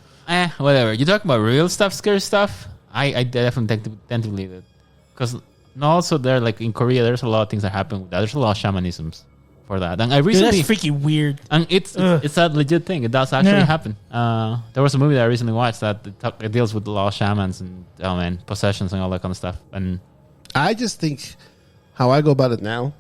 Whatever. You talk about real stuff, scary stuff. I definitely tend to believe it. Because also there, like in Korea, there's a lot of things that happen with that. There's a lot of shamanisms for that. And I recently... Dude, that's freaking weird. And it's a legit thing. It does actually happen. There was a movie that I recently watched that it deals with a lot of shamans and possessions and all that kind of stuff. And I just think how I go about it now,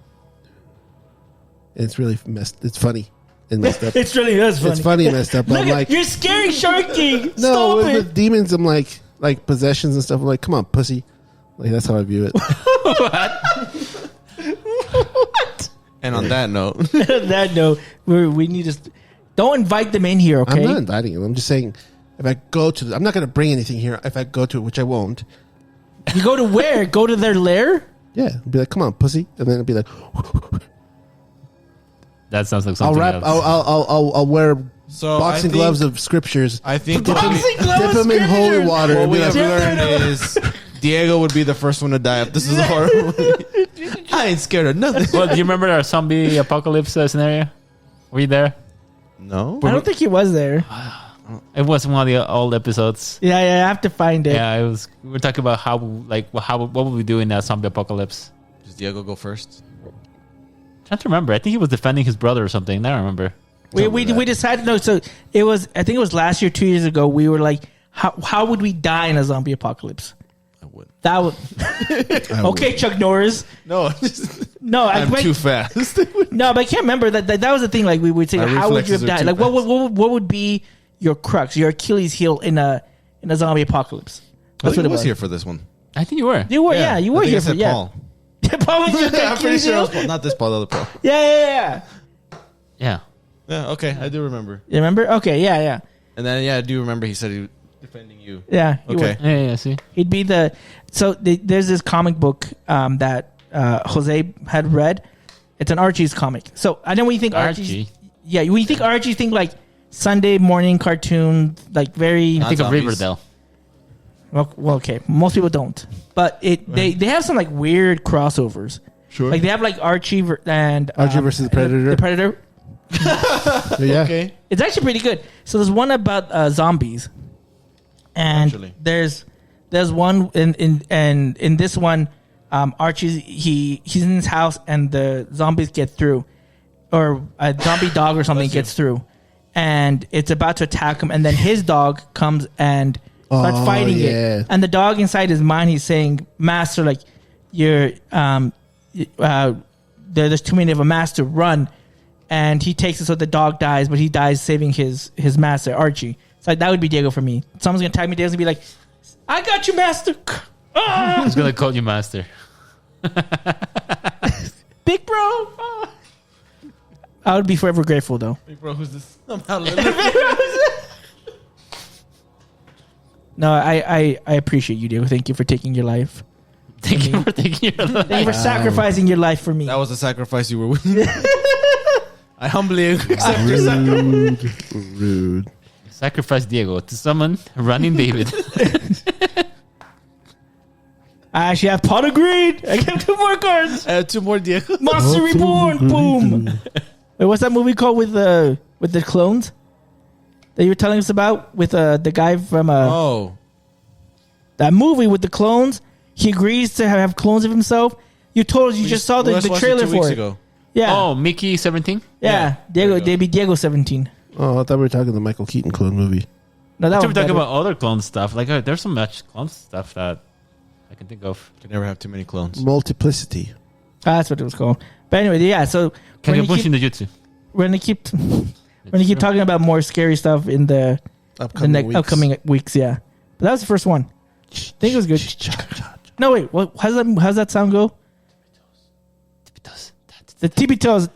it's really messed. It's funny and messed up. It's funny. It's funny and messed up. Look I'm like, you're scary, Shark King. no, Stop it. with demons, I'm like possessions and stuff. I'm like, come on, pussy. Like that's how I view it. What? And on that note, That no, we need to don't invite them in here. Okay, I'm not inviting him. I'm just saying, if I go to, I'm not going to bring anything here. If I go to it, which I won't. you go to where? Go to their lair? Yeah, I'll be like, come on, pussy, and then I'll be like, that sounds like I'll something wrap. else. I'll wear so boxing gloves of scriptures. I think dip Boxing gloves them in holy scriptures. water. what And we be have like, learned is Diego would be the first one to die if this is a horror movie. I ain't scared of nothing. Well, do you remember our zombie apocalypse scenario? Were you there? No. I don't think he was there. It was one of the old episodes. Yeah, I have to find it. Yeah, it was. We were talking about what would we do in that zombie apocalypse? Does Diego go first? Trying to remember. I think he was defending his brother or something. I don't remember. We decided no. So it was. I think it was last year, 2 years ago. We were like, how would we die in a zombie apocalypse? win. That would okay, Chuck Norris. No, No, I'm too fast. No, but I can't remember that was the thing. Like we would say, My how would you have reflexes are died? too Like what would be your crux, your Achilles heel in a zombie apocalypse? I That's think what I it was was. here for this one. I think you were. You were, yeah, you were I think here I for said yeah. Paul. Paul was your I'm pretty Achilles sure it heel. was Paul. Not this Paul, the other Paul. Yeah. Yeah. Yeah, okay, I do remember. You remember? Okay, yeah. And then I do remember he said he was defending you. Yeah. He Okay. would. Yeah. See. He'd be there's this comic book that Jose had read. It's an Archie's comic. So I know when you think Archie. yeah, when you think Archie, think like Sunday morning cartoon, like very. I think of zombies. Riverdale. Well, okay, most people don't, but they have some like weird crossovers. Sure. Like they have like Archie and Archie versus the Predator. The Predator. Yeah. Okay. It's actually pretty good. So there's one about zombies, and Actually. there's one in this one, Archie's he's in his house and the zombies get through, or a zombie dog or something gets through, and it's about to attack him, and then his dog comes and starts Oh, fighting yeah. it, and the dog inside his mind he's saying, "Master, like you're there's too many of a master, run." And he takes it so the dog dies, but he dies saving his master, Archie. So that would be Diego for me. Someone's going to tag me, Diego's going to be like, I got you, master. Ah, Who's gonna call you master? big bro. Ah. I would be forever grateful, though. Big bro, who's this? No, I appreciate you, Diego. Thank you for taking your life. Thank you for taking your life. Thank you for sacrificing your life for me. That was a sacrifice you were willing. I humbly accept your sacrifice. Rude. Sacrifice Diego to summon running David. I actually have Pot of Greed. I get 2 more cards. I have 2 more Diego. Monster Reborn. Boom. Wait, what's that movie called with the clones that you were telling us about with the guy from that movie with the clones? He agrees to have clones of himself. You told us you just saw the trailer for it. Ago. Yeah. Oh, Mickey 17. Yeah. Diego, Diego 17. Oh, I thought we were talking the Michael Keaton clone movie. No, that We're was talking better. about other clone stuff. Like there's so much clone stuff that I can think of. Can never have too many clones. Multiplicity. That's what it was called. But anyway, yeah. So Can we're you gonna push in the jutsu? keep talking about more scary stuff in the upcoming weeks. Yeah, but that was the first one. I think it was good. No, wait. What? How's that sound go? The tippy toes.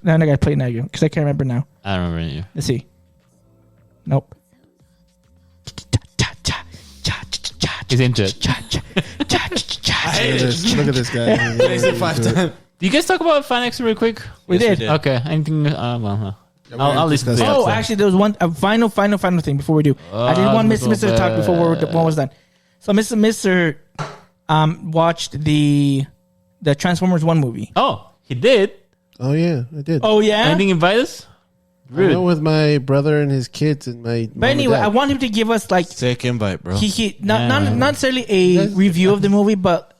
No, I gotta play it now because I can't remember now. I don't remember you. Let's see. Nope. He's into it. Look at this guy. Plays it 5 times. Do you guys talk about Fan X real quick? We Yes, we did. did. Okay. Anything? I'll listen to discuss the that. Oh, episode. actually, there was one final thing before we do. I didn't want Mr. to talk before one was done. So Mr. Watched the Transformers 1 movie. Oh, he did. Oh yeah, I did. Oh yeah. Anything invite us? I went Rude. with my brother and his kids and my. But anyway, I want him to give us like Sick invite, bro. not necessarily a review of the movie, but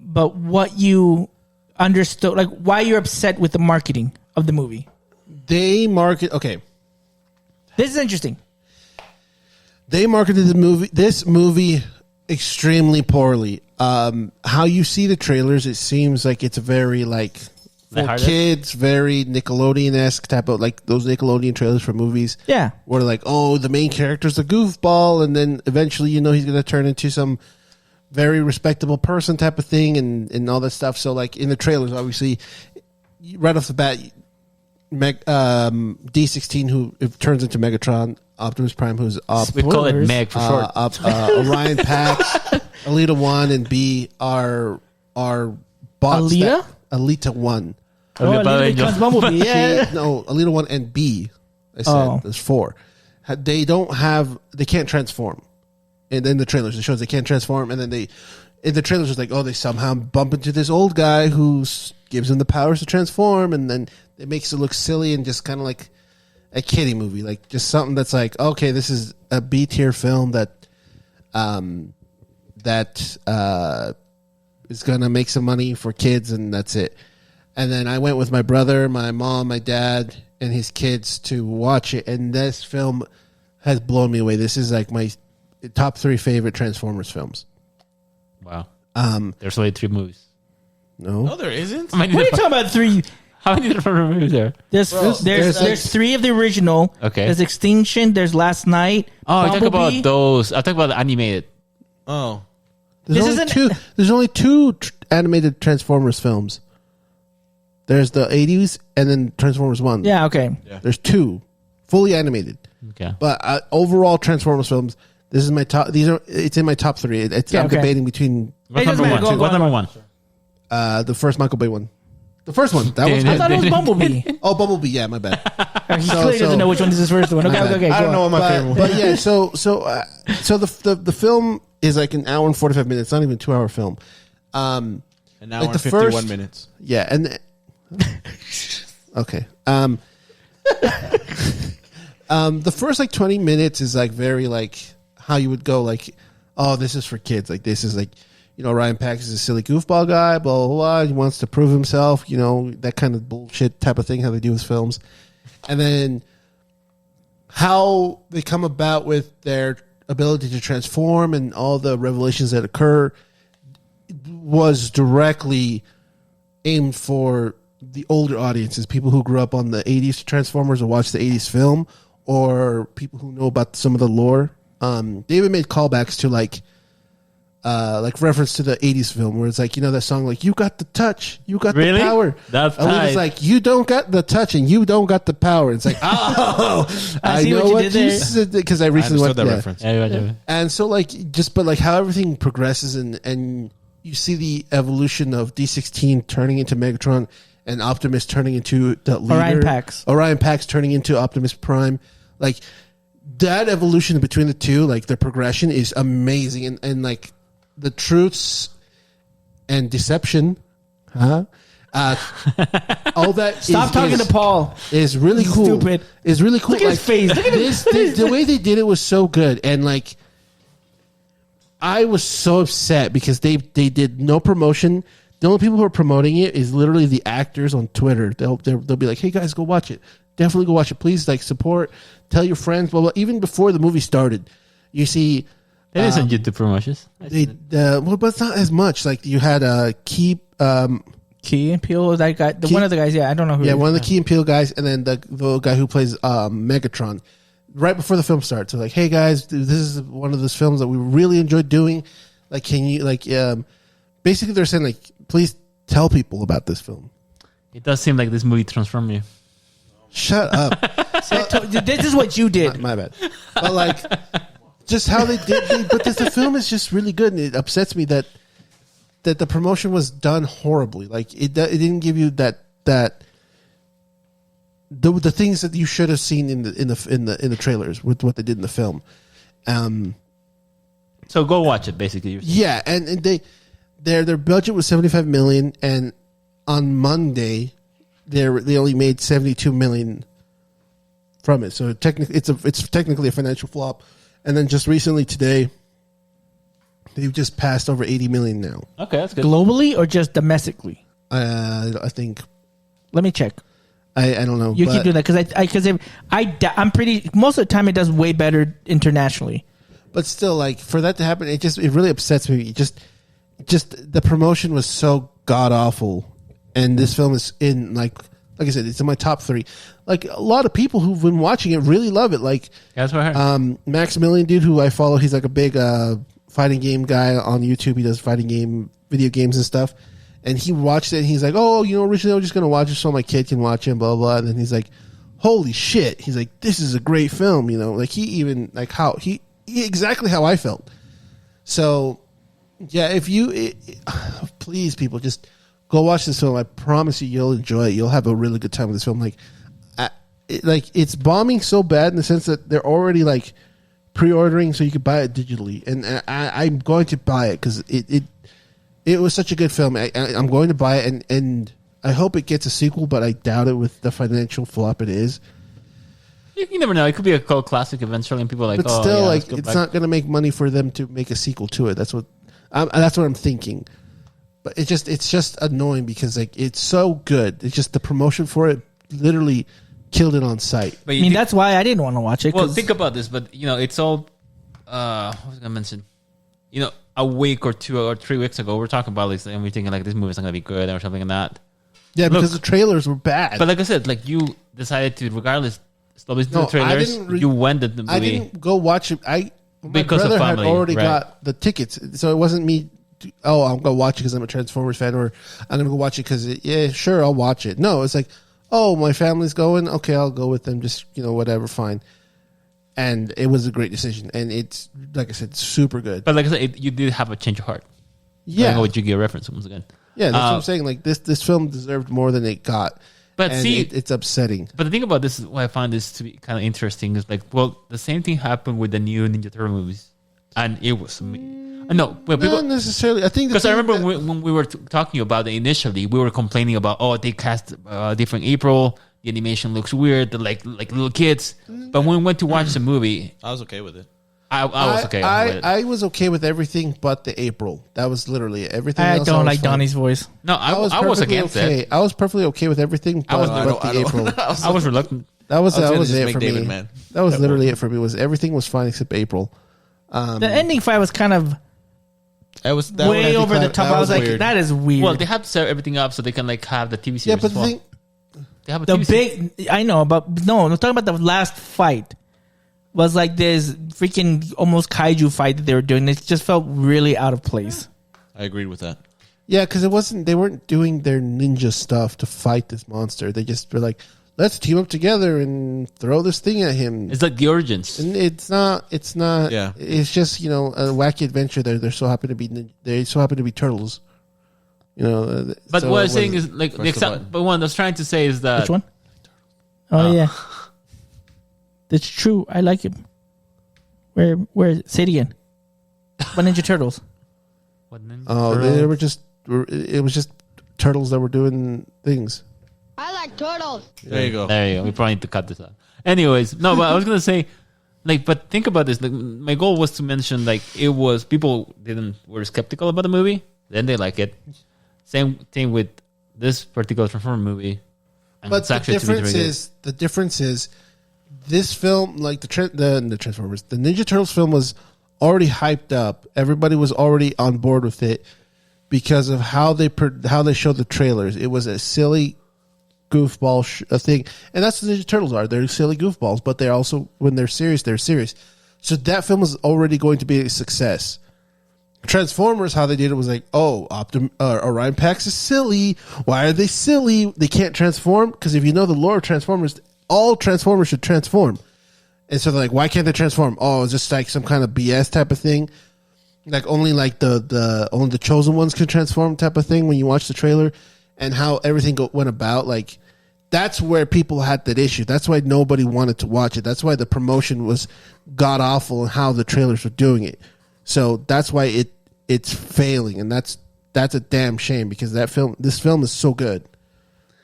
what you understood, like why you're upset with the marketing of the movie. They market. Okay, This is interesting. they marketed this movie extremely poorly. How you see the trailers, it seems like it's very like for Lighthearted? kids, very Nickelodeon-esque type of like those Nickelodeon trailers for movies. Yeah. Where like, oh, the main character's a goofball, and then eventually he's going to turn into some very respectable person type of thing, and all that stuff. So like in the trailers, obviously, right off the bat, D16 who turns into Megatron, Optimus Prime who's up. We call it Spoilers. Meg for short. Orion Pax, Alita 1 and B are bots. Alita? Alita 1. Oh, Alita becomes Bumblebee. Yeah. No, Alita 1 and B. I said Oh. there's 4. They can't transform. And in the trailers, it shows they can't transform. And then in the trailers, it's like, oh, they somehow bump into this old guy who gives them the powers to transform. And then it makes it look silly and just kind of like a kiddie movie. Like just something that's like, okay, this is a B tier film that is going to make some money for kids, and that's it. And then I went with my brother, my mom, my dad, and his kids to watch it. And this film has blown me away. This is like top 3 favorite Transformers films. Wow. Um, There's only 3 movies. No, no, there isn't. How many What are you talking about? 3? How many different movies are there? There's 3 of the original. Okay. There's Extinction. There's Last Night. Oh, I talk Bumblebee. about those. I talk about the animated. Oh, there's This only isn't- two. There's only 2 animated Transformers films. There's the 80s and then Transformers 1. Yeah. Okay. There's 2 fully animated. Okay. But overall Transformers films, this is my top. It's in my top 3. I'm okay. debating between What's It doesn't number matter. one? Go What's on. number 1? the first Michael Bay one. The first one. That was I thought it was Bumblebee. oh, Bumblebee. Yeah, my bad. He clearly doesn't know which one is his first one. Okay. My bad. Okay. I don't know what my favorite one. But yeah, so the film is like an hour and 45 minutes. It's not even a 2-hour film. an hour Like and the 51 first- minutes. Yeah, and okay. The first like 20 minutes is like very like how you would go like, oh, this is for kids. Like this is like, you know, Ryan Pax is a silly goofball guy, blah, blah, blah. He wants to prove himself, you know, that kind of bullshit type of thing, how they do his films. And then how they come about with their ability to transform and all the revelations that occur was directly aimed for the older audiences, people who grew up on the 80s Transformers or watched the 80s film, or people who know about some of the lore. David made callbacks to like reference to the 80s film where it's like, you know, that song, like, you got the touch, you got Really? the power. That's and tight. it's like, you don't got the touch and you don't got the power. It's like, oh, I see know what you what did you there. said, because I I recently understood went that yeah. reference. Yeah. And so like but like how everything progresses and you see the evolution of D16 turning into Megatron and Optimus turning into the leader. Orion Pax turning into Optimus Prime. Like that evolution between the two, like their progression is amazing, and like the truths and deception, all that. Stop talking to Paul. Is really cool. Stupid. Is really cool. Look at his face. Look at this. The way they did it was so good, and like I was so upset because they did no promotion. The only people who are promoting it is literally the actors on Twitter. They'll be like, "Hey guys, go watch it. Definitely go watch it. Please like support. Tell your friends." Blah blah. Even before the movie started, you see. That isn't YouTube promotions. Well, but it's not as much. Like you had Key Key and Peele, that guy, one of the guys. Yeah, I don't know who. yeah, he is. one of the Key and Peele guys, and then the guy who plays Megatron. Right before the film starts, so like, hey guys, this is one of those films that we really enjoyed doing. Like, can you basically they're saying like, please tell people about this film. It does seem like this movie transformed you. Shut up. This is what you did. My bad. But like, just how they did. But the film is just really good, and it upsets me that the promotion was done horribly. Like it didn't give you that the things that you should have seen in the trailers with what they did in the film. So go watch it, basically. Yeah, and their budget was $75 million, and on Monday they only made $72 million from it. So it's technically a financial flop. And then just recently today, they've just passed over 80 million now. Okay, that's good. Globally or just domestically? I think Let me check. I don't know. You keep doing that because I'm pretty. Most of the time, it does way better internationally. But still, like for that to happen, it really upsets me. Just the promotion was so god awful, and this film is in like I said, it's in my top 3. Like a lot of people who've been watching it really love it. Like That's what I heard. Maximilian, dude, who I follow, he's like a big fighting game guy on YouTube. He does video games and stuff. And he watched it and he's like, oh, originally I was just going to watch it so my kid can watch it, blah, blah, blah. And then he's like, holy shit. He's like, this is a great film, Like he even, like how, he exactly how I felt. So, yeah, please, people, just go watch this film. I promise you'll enjoy it. You'll have a really good time with this film. It's bombing so bad in the sense that they're already, like, pre-ordering so you can buy it digitally. And I'm going to buy it because it was such a good film. I'm going to buy it, and I hope it gets a sequel, but I doubt it with the financial flop it is. You never know. It could be a cult classic eventually, and people are like, But still, yeah, like, it's not going to make money for them to make a sequel to it. That's what I'm thinking. But it's just annoying because like it's so good. It's just the promotion for it literally killed it on sight. But I mean, that's why I didn't want to watch it. Well, 'cause- think about this, but it's all what was I gonna mention? You know, a week or 2 or 3 weeks ago, we were talking about this, and we're thinking like this movie's not gonna be good or something like that. Yeah, because the trailers were bad. But like I said, like you decided to, regardless, stop listening to the trailers. You went to the movie. I didn't go watch it. My Because of brother had family, already right. got the tickets, so it wasn't me. I'm gonna watch it because I'm a Transformers fan, or I'm gonna go watch it because yeah, sure, I'll watch it. No, it's like, oh, my family's going. Okay, I'll go with them. Just whatever, fine. And it was a great decision, and it's like I said, super good. But like I said, you did have a change of heart. I Yeah, don't know what you get reference once again. yeah, that's what I'm saying. Like this film deserved more than it got. But and see, it's upsetting. But the thing about this is why I find this to be kind of interesting is like, well, the same thing happened with the new Ninja Turtle movies, and it was no, well, Not necessarily. I think because I remember when we were talking about it initially, we were complaining about they cast different April. The animation looks weird. They're like little kids. But when we went to watch the movie, I was okay with it. I was okay. with it. I was okay with everything but the April. That was literally it. Everything. I else don't was like fine. Donnie's voice. No, I was perfectly against okay. it. I was perfectly okay with everything but the April. I was reluctant. That was gonna just it make for David me. mad. That was literally it for me. Was everything was fine except April. The ending fight was kind of That was way over the top. I was like, weird. that is weird. Well, they have to set everything up so they can like have the TV series. Yeah, but as the well. thing, They have a the TV series. big, I know, but no, I'm talking about the last fight. Was like this freaking almost kaiju fight that they were doing. It just felt really out of place. I agreed with that. yeah, because they weren't doing their ninja stuff to fight this monster. They just were like, let's team up together and throw this thing at him. It's like the origins. And it's not. Yeah. It's just a wacky adventure. They're so happy to be turtles. But so what I'm it saying wasn't- is like the Press the example. button. But what I was trying to say is that Which one? Oh yeah, that's true. I like it. Where? Say it again. What Ninja Turtles? What Ninja Oh, Turtles? they were just. It was just turtles that were doing things. I like turtles. There you go. There you go. We probably need to cut this out. Anyways, no, but I was gonna say, like, but think about this. Like, my goal was to mention, like, it was people were skeptical about the movie, then they like it. Same thing with this particular Transformer movie. And But it's actually to be very good. the difference is, this film, like the Transformers, the Ninja Turtles film was already hyped up. Everybody was already on board with it because of how they showed the trailers. It was a silly goofball thing, and that's what Ninja Turtles are. They're silly goofballs, but they're also, when they're serious, they're serious. So that film was already going to be a success. Transformers, how they did it was like, Orion Pax is silly. Why are they silly? They can't transform, because if you know the lore of Transformers, all Transformers should transform. And so they're like, why can't they transform? Oh, it's just like some kind of BS type of thing. Like only like only the chosen ones can transform type of thing when you watch the trailer, and how everything went about. Like, that's where people had that issue. That's why nobody wanted to watch it. That's why the promotion was god awful and how the trailers were doing it. So that's why it's failing, and that's a damn shame, because this film is so good.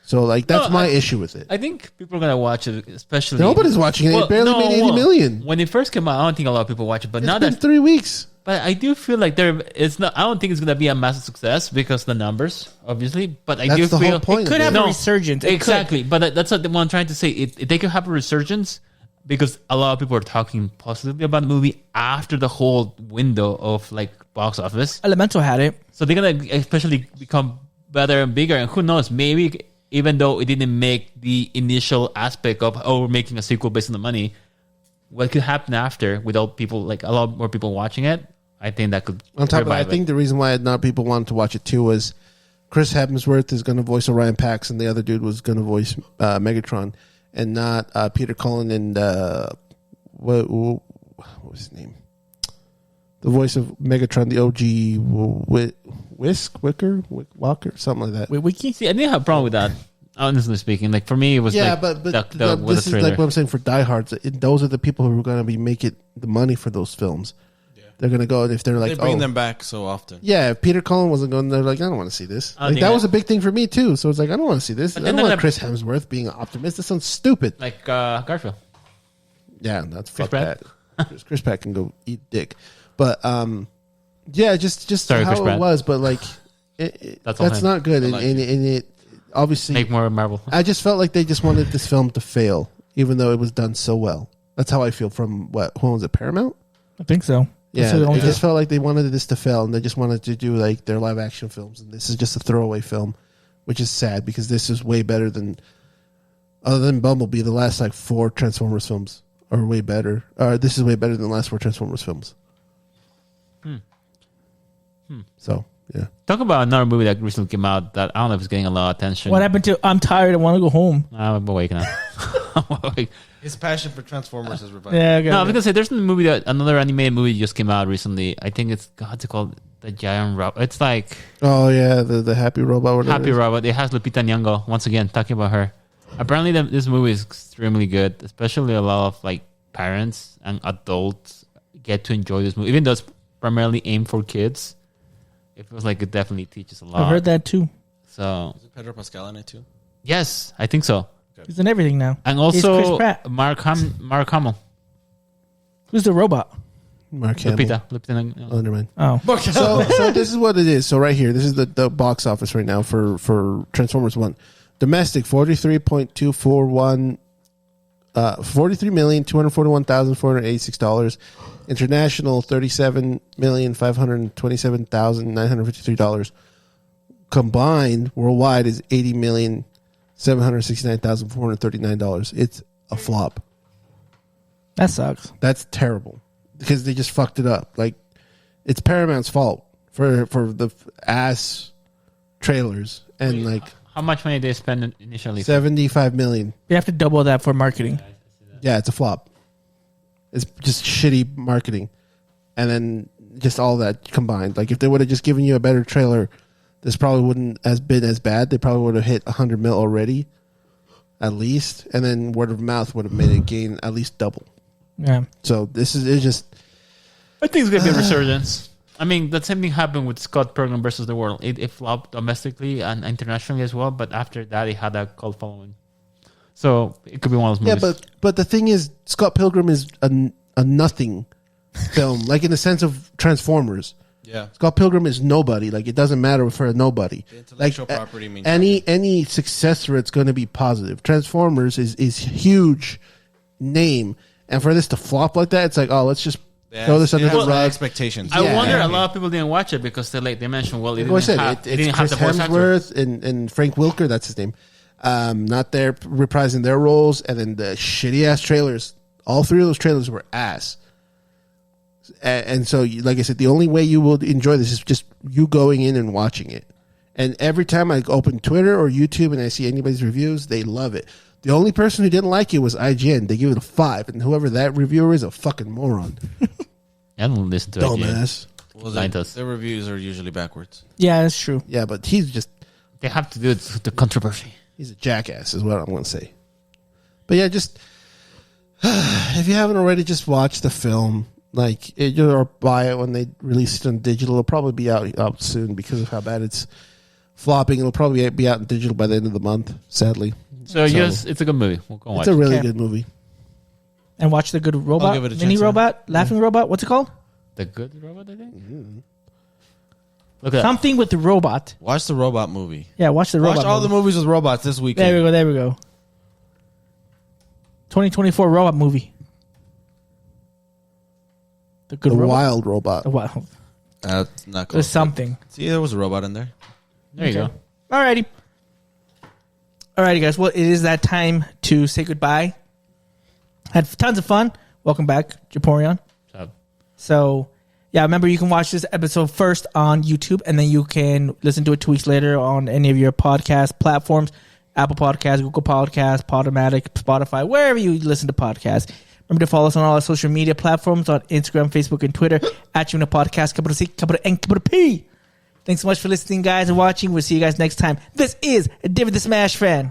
So like that's my issue with it. I think people are gonna watch it, especially Nobody's watching it. It barely made 80 million. When it first came out, I don't think a lot of people watch it. But It's now been that 3 weeks. But I do feel like it's not. I don't think it's gonna be a massive success because of the numbers, obviously. But I That's do the feel whole point. It could have a resurgence. It could. exactly. But that's what I'm trying to say. They could have a resurgence because a lot of people are talking positively about the movie after the whole window of like box office. Elemental had it. So they're gonna especially become better and bigger. And who knows? Maybe even though it didn't make the initial aspect of we're making a sequel based on the money, what could happen after without people, like a lot more people watching it? I think that could. On top of that, I revive it. think the reason why not people wanted to watch it too was Chris Hemsworth is going to voice Orion Pax, and the other dude was going to voice Megatron, and not Peter Cullen and what was his name? The voice of Megatron, the OG, Walker, something like that. Wiki. See, I didn't have a problem with that. Honestly speaking, like for me, it was Yeah, like but with this the is trailer. like what I'm saying for diehards. Those are the people who are going to be making the money for those films. They're going to go, and if they're like, They bring them back so often. yeah, if Peter Cullen wasn't going, they're like, I don't want to see this. I Like, think that that- was a big thing for me too. So it's like, I don't want to see this. I But then don't want they're Chris Hemsworth being an optimist. That sounds stupid. like Garfield. Yeah, that's fuck Pratt? that. Chris Pratt can go eat dick. But yeah, just Sorry, how Chris it Pratt. was. But like, That's all that's him. not good. I And, like and it obviously, Make more Marvel. I just felt like they just wanted this film to fail, even though it was done so well. That's how I feel from when was it, Paramount? I think so. Yeah, That's the only it just felt like they wanted this to fail, and they just wanted to do like their live action films, and this is just a throwaway film, which is sad because this is way better than, other than Bumblebee, the last like 4 Transformers films are way better. This is way better than the last 4 Transformers films. So yeah, Talk about another movie that recently came out that I don't know if it's getting a lot of attention. What happened to I'm tired, I want to go home? I'm awake now. I'm awake. His passion for Transformers is revived. Yeah, okay. No, I was gonna say there's another animated movie just came out recently. I think it's what's it called? The Giant Robot. It's like oh yeah, the Happy Robot. Whatever Happy it is. Robot. It has Lupita Nyong'o once again talking about her. Apparently, this movie is extremely good. Especially a lot of like parents and adults get to enjoy this movie, even though it's primarily aimed for kids. It feels like it definitely teaches a lot. I've heard that too. So Is it Pedro Pascal in it too? yes, I think so. He's in everything now. And He's Chris also Pratt. Mark Hamill. Who's the robot? Mark Hamill. Lupita Nyong'o. Oh, never mind. Oh, So this is what it is. So right here, this is the box office right now for Transformers 1. Domestic 43.241 $43,241,486. International $37,527,953. Combined worldwide is $80,769,439. It's a flop. that sucks. That's terrible because they just fucked it up. Like it's Paramount's fault for the ass trailers and like How much money did they spend initially? 75 million. You have to double that for marketing. Yeah, it's a flop. It's just shitty marketing, and then just all that combined. Like if they would have just given you a better trailer, this probably wouldn't has been as bad. They probably would have hit 100 mil already, at least, and then word of mouth would have made it gain at least double. Yeah. So this is it's just. I think it's gonna be a resurgence. I mean, the same thing happened with Scott Pilgrim versus the World. It flopped domestically and internationally as well, but after that, it had a cult following. So it could be one of those Yeah, movies. but the thing is, Scott Pilgrim is a nothing film, like in the sense of Transformers. Yeah. Scott Pilgrim is nobody. Like it doesn't matter for a nobody. The intellectual Like, property means any success for it's going to be positive. Transformers is huge name, and for this to flop like that, it's like, oh, let's just throw this under the well, rug. expectations. I Yeah. wonder a lot of people didn't watch it because they mentioned, well, it Like I didn't said, have, it it's didn't have Chris the voice actor. Hemsworth and Frank Welker. That's his name. Not there reprising their roles, and then the shitty ass trailers. All 3 of those trailers were ass. And so, like I said, the only way you will enjoy this is just you going in and watching it. And every time I open Twitter or YouTube and I see anybody's reviews, they love it. The only person who didn't like it was IGN. They give it a 5, and whoever that reviewer is a fucking moron. I don't listen to it. Dumbass. Well, Mine does. their reviews are usually backwards. Yeah, that's true. Yeah, but he's They have to do it with the controversy. he's a jackass is what I'm going to say. But yeah, just if you haven't already, just watch the film. Like, or buy it when they release it on digital. It'll probably be out soon because of how bad it's flopping. It'll probably be out in digital by the end of the month, sadly. So yes, it's a good movie. We'll go watch It's a really Okay. good movie. And watch the good robot, give it a mini chance, robot, laughing robot. What's it called? The Good Robot, I think. Mm-hmm. Look at that. Something with the robot. Watch the robot movie. Yeah, watch the robot. Watch all the movie. movies with robots this weekend. There we go. There we go. 2024 robot movie. The good The robot. Wild Robot. The wild. That's not There's close. something. See, there was a robot in there. There you go. Alrighty. Alrighty, guys. Well, it is that time to say goodbye. Had tons of fun. Welcome back, Japorion. So, So, yeah, remember you can watch this episode first on YouTube, and then you can listen to it 2 weeks later on any of your podcast platforms, Apple Podcasts, Google Podcasts, Podomatic, Spotify, wherever you listen to podcasts. Remember to follow us on all our social media platforms on Instagram, Facebook, and Twitter at Tuna Podcast, capital C, capital N, capital P. Thanks so much for listening, guys, and watching. We'll see you guys next time. This is David the Smash Fan.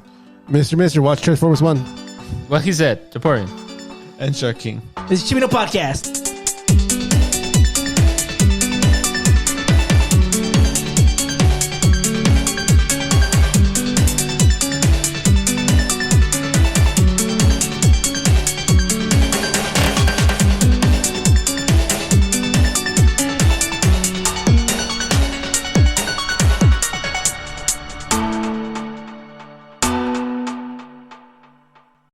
Mr. Watch Transformers 1. well, he said, Japorian. And Shark King. This is Chimino Podcast.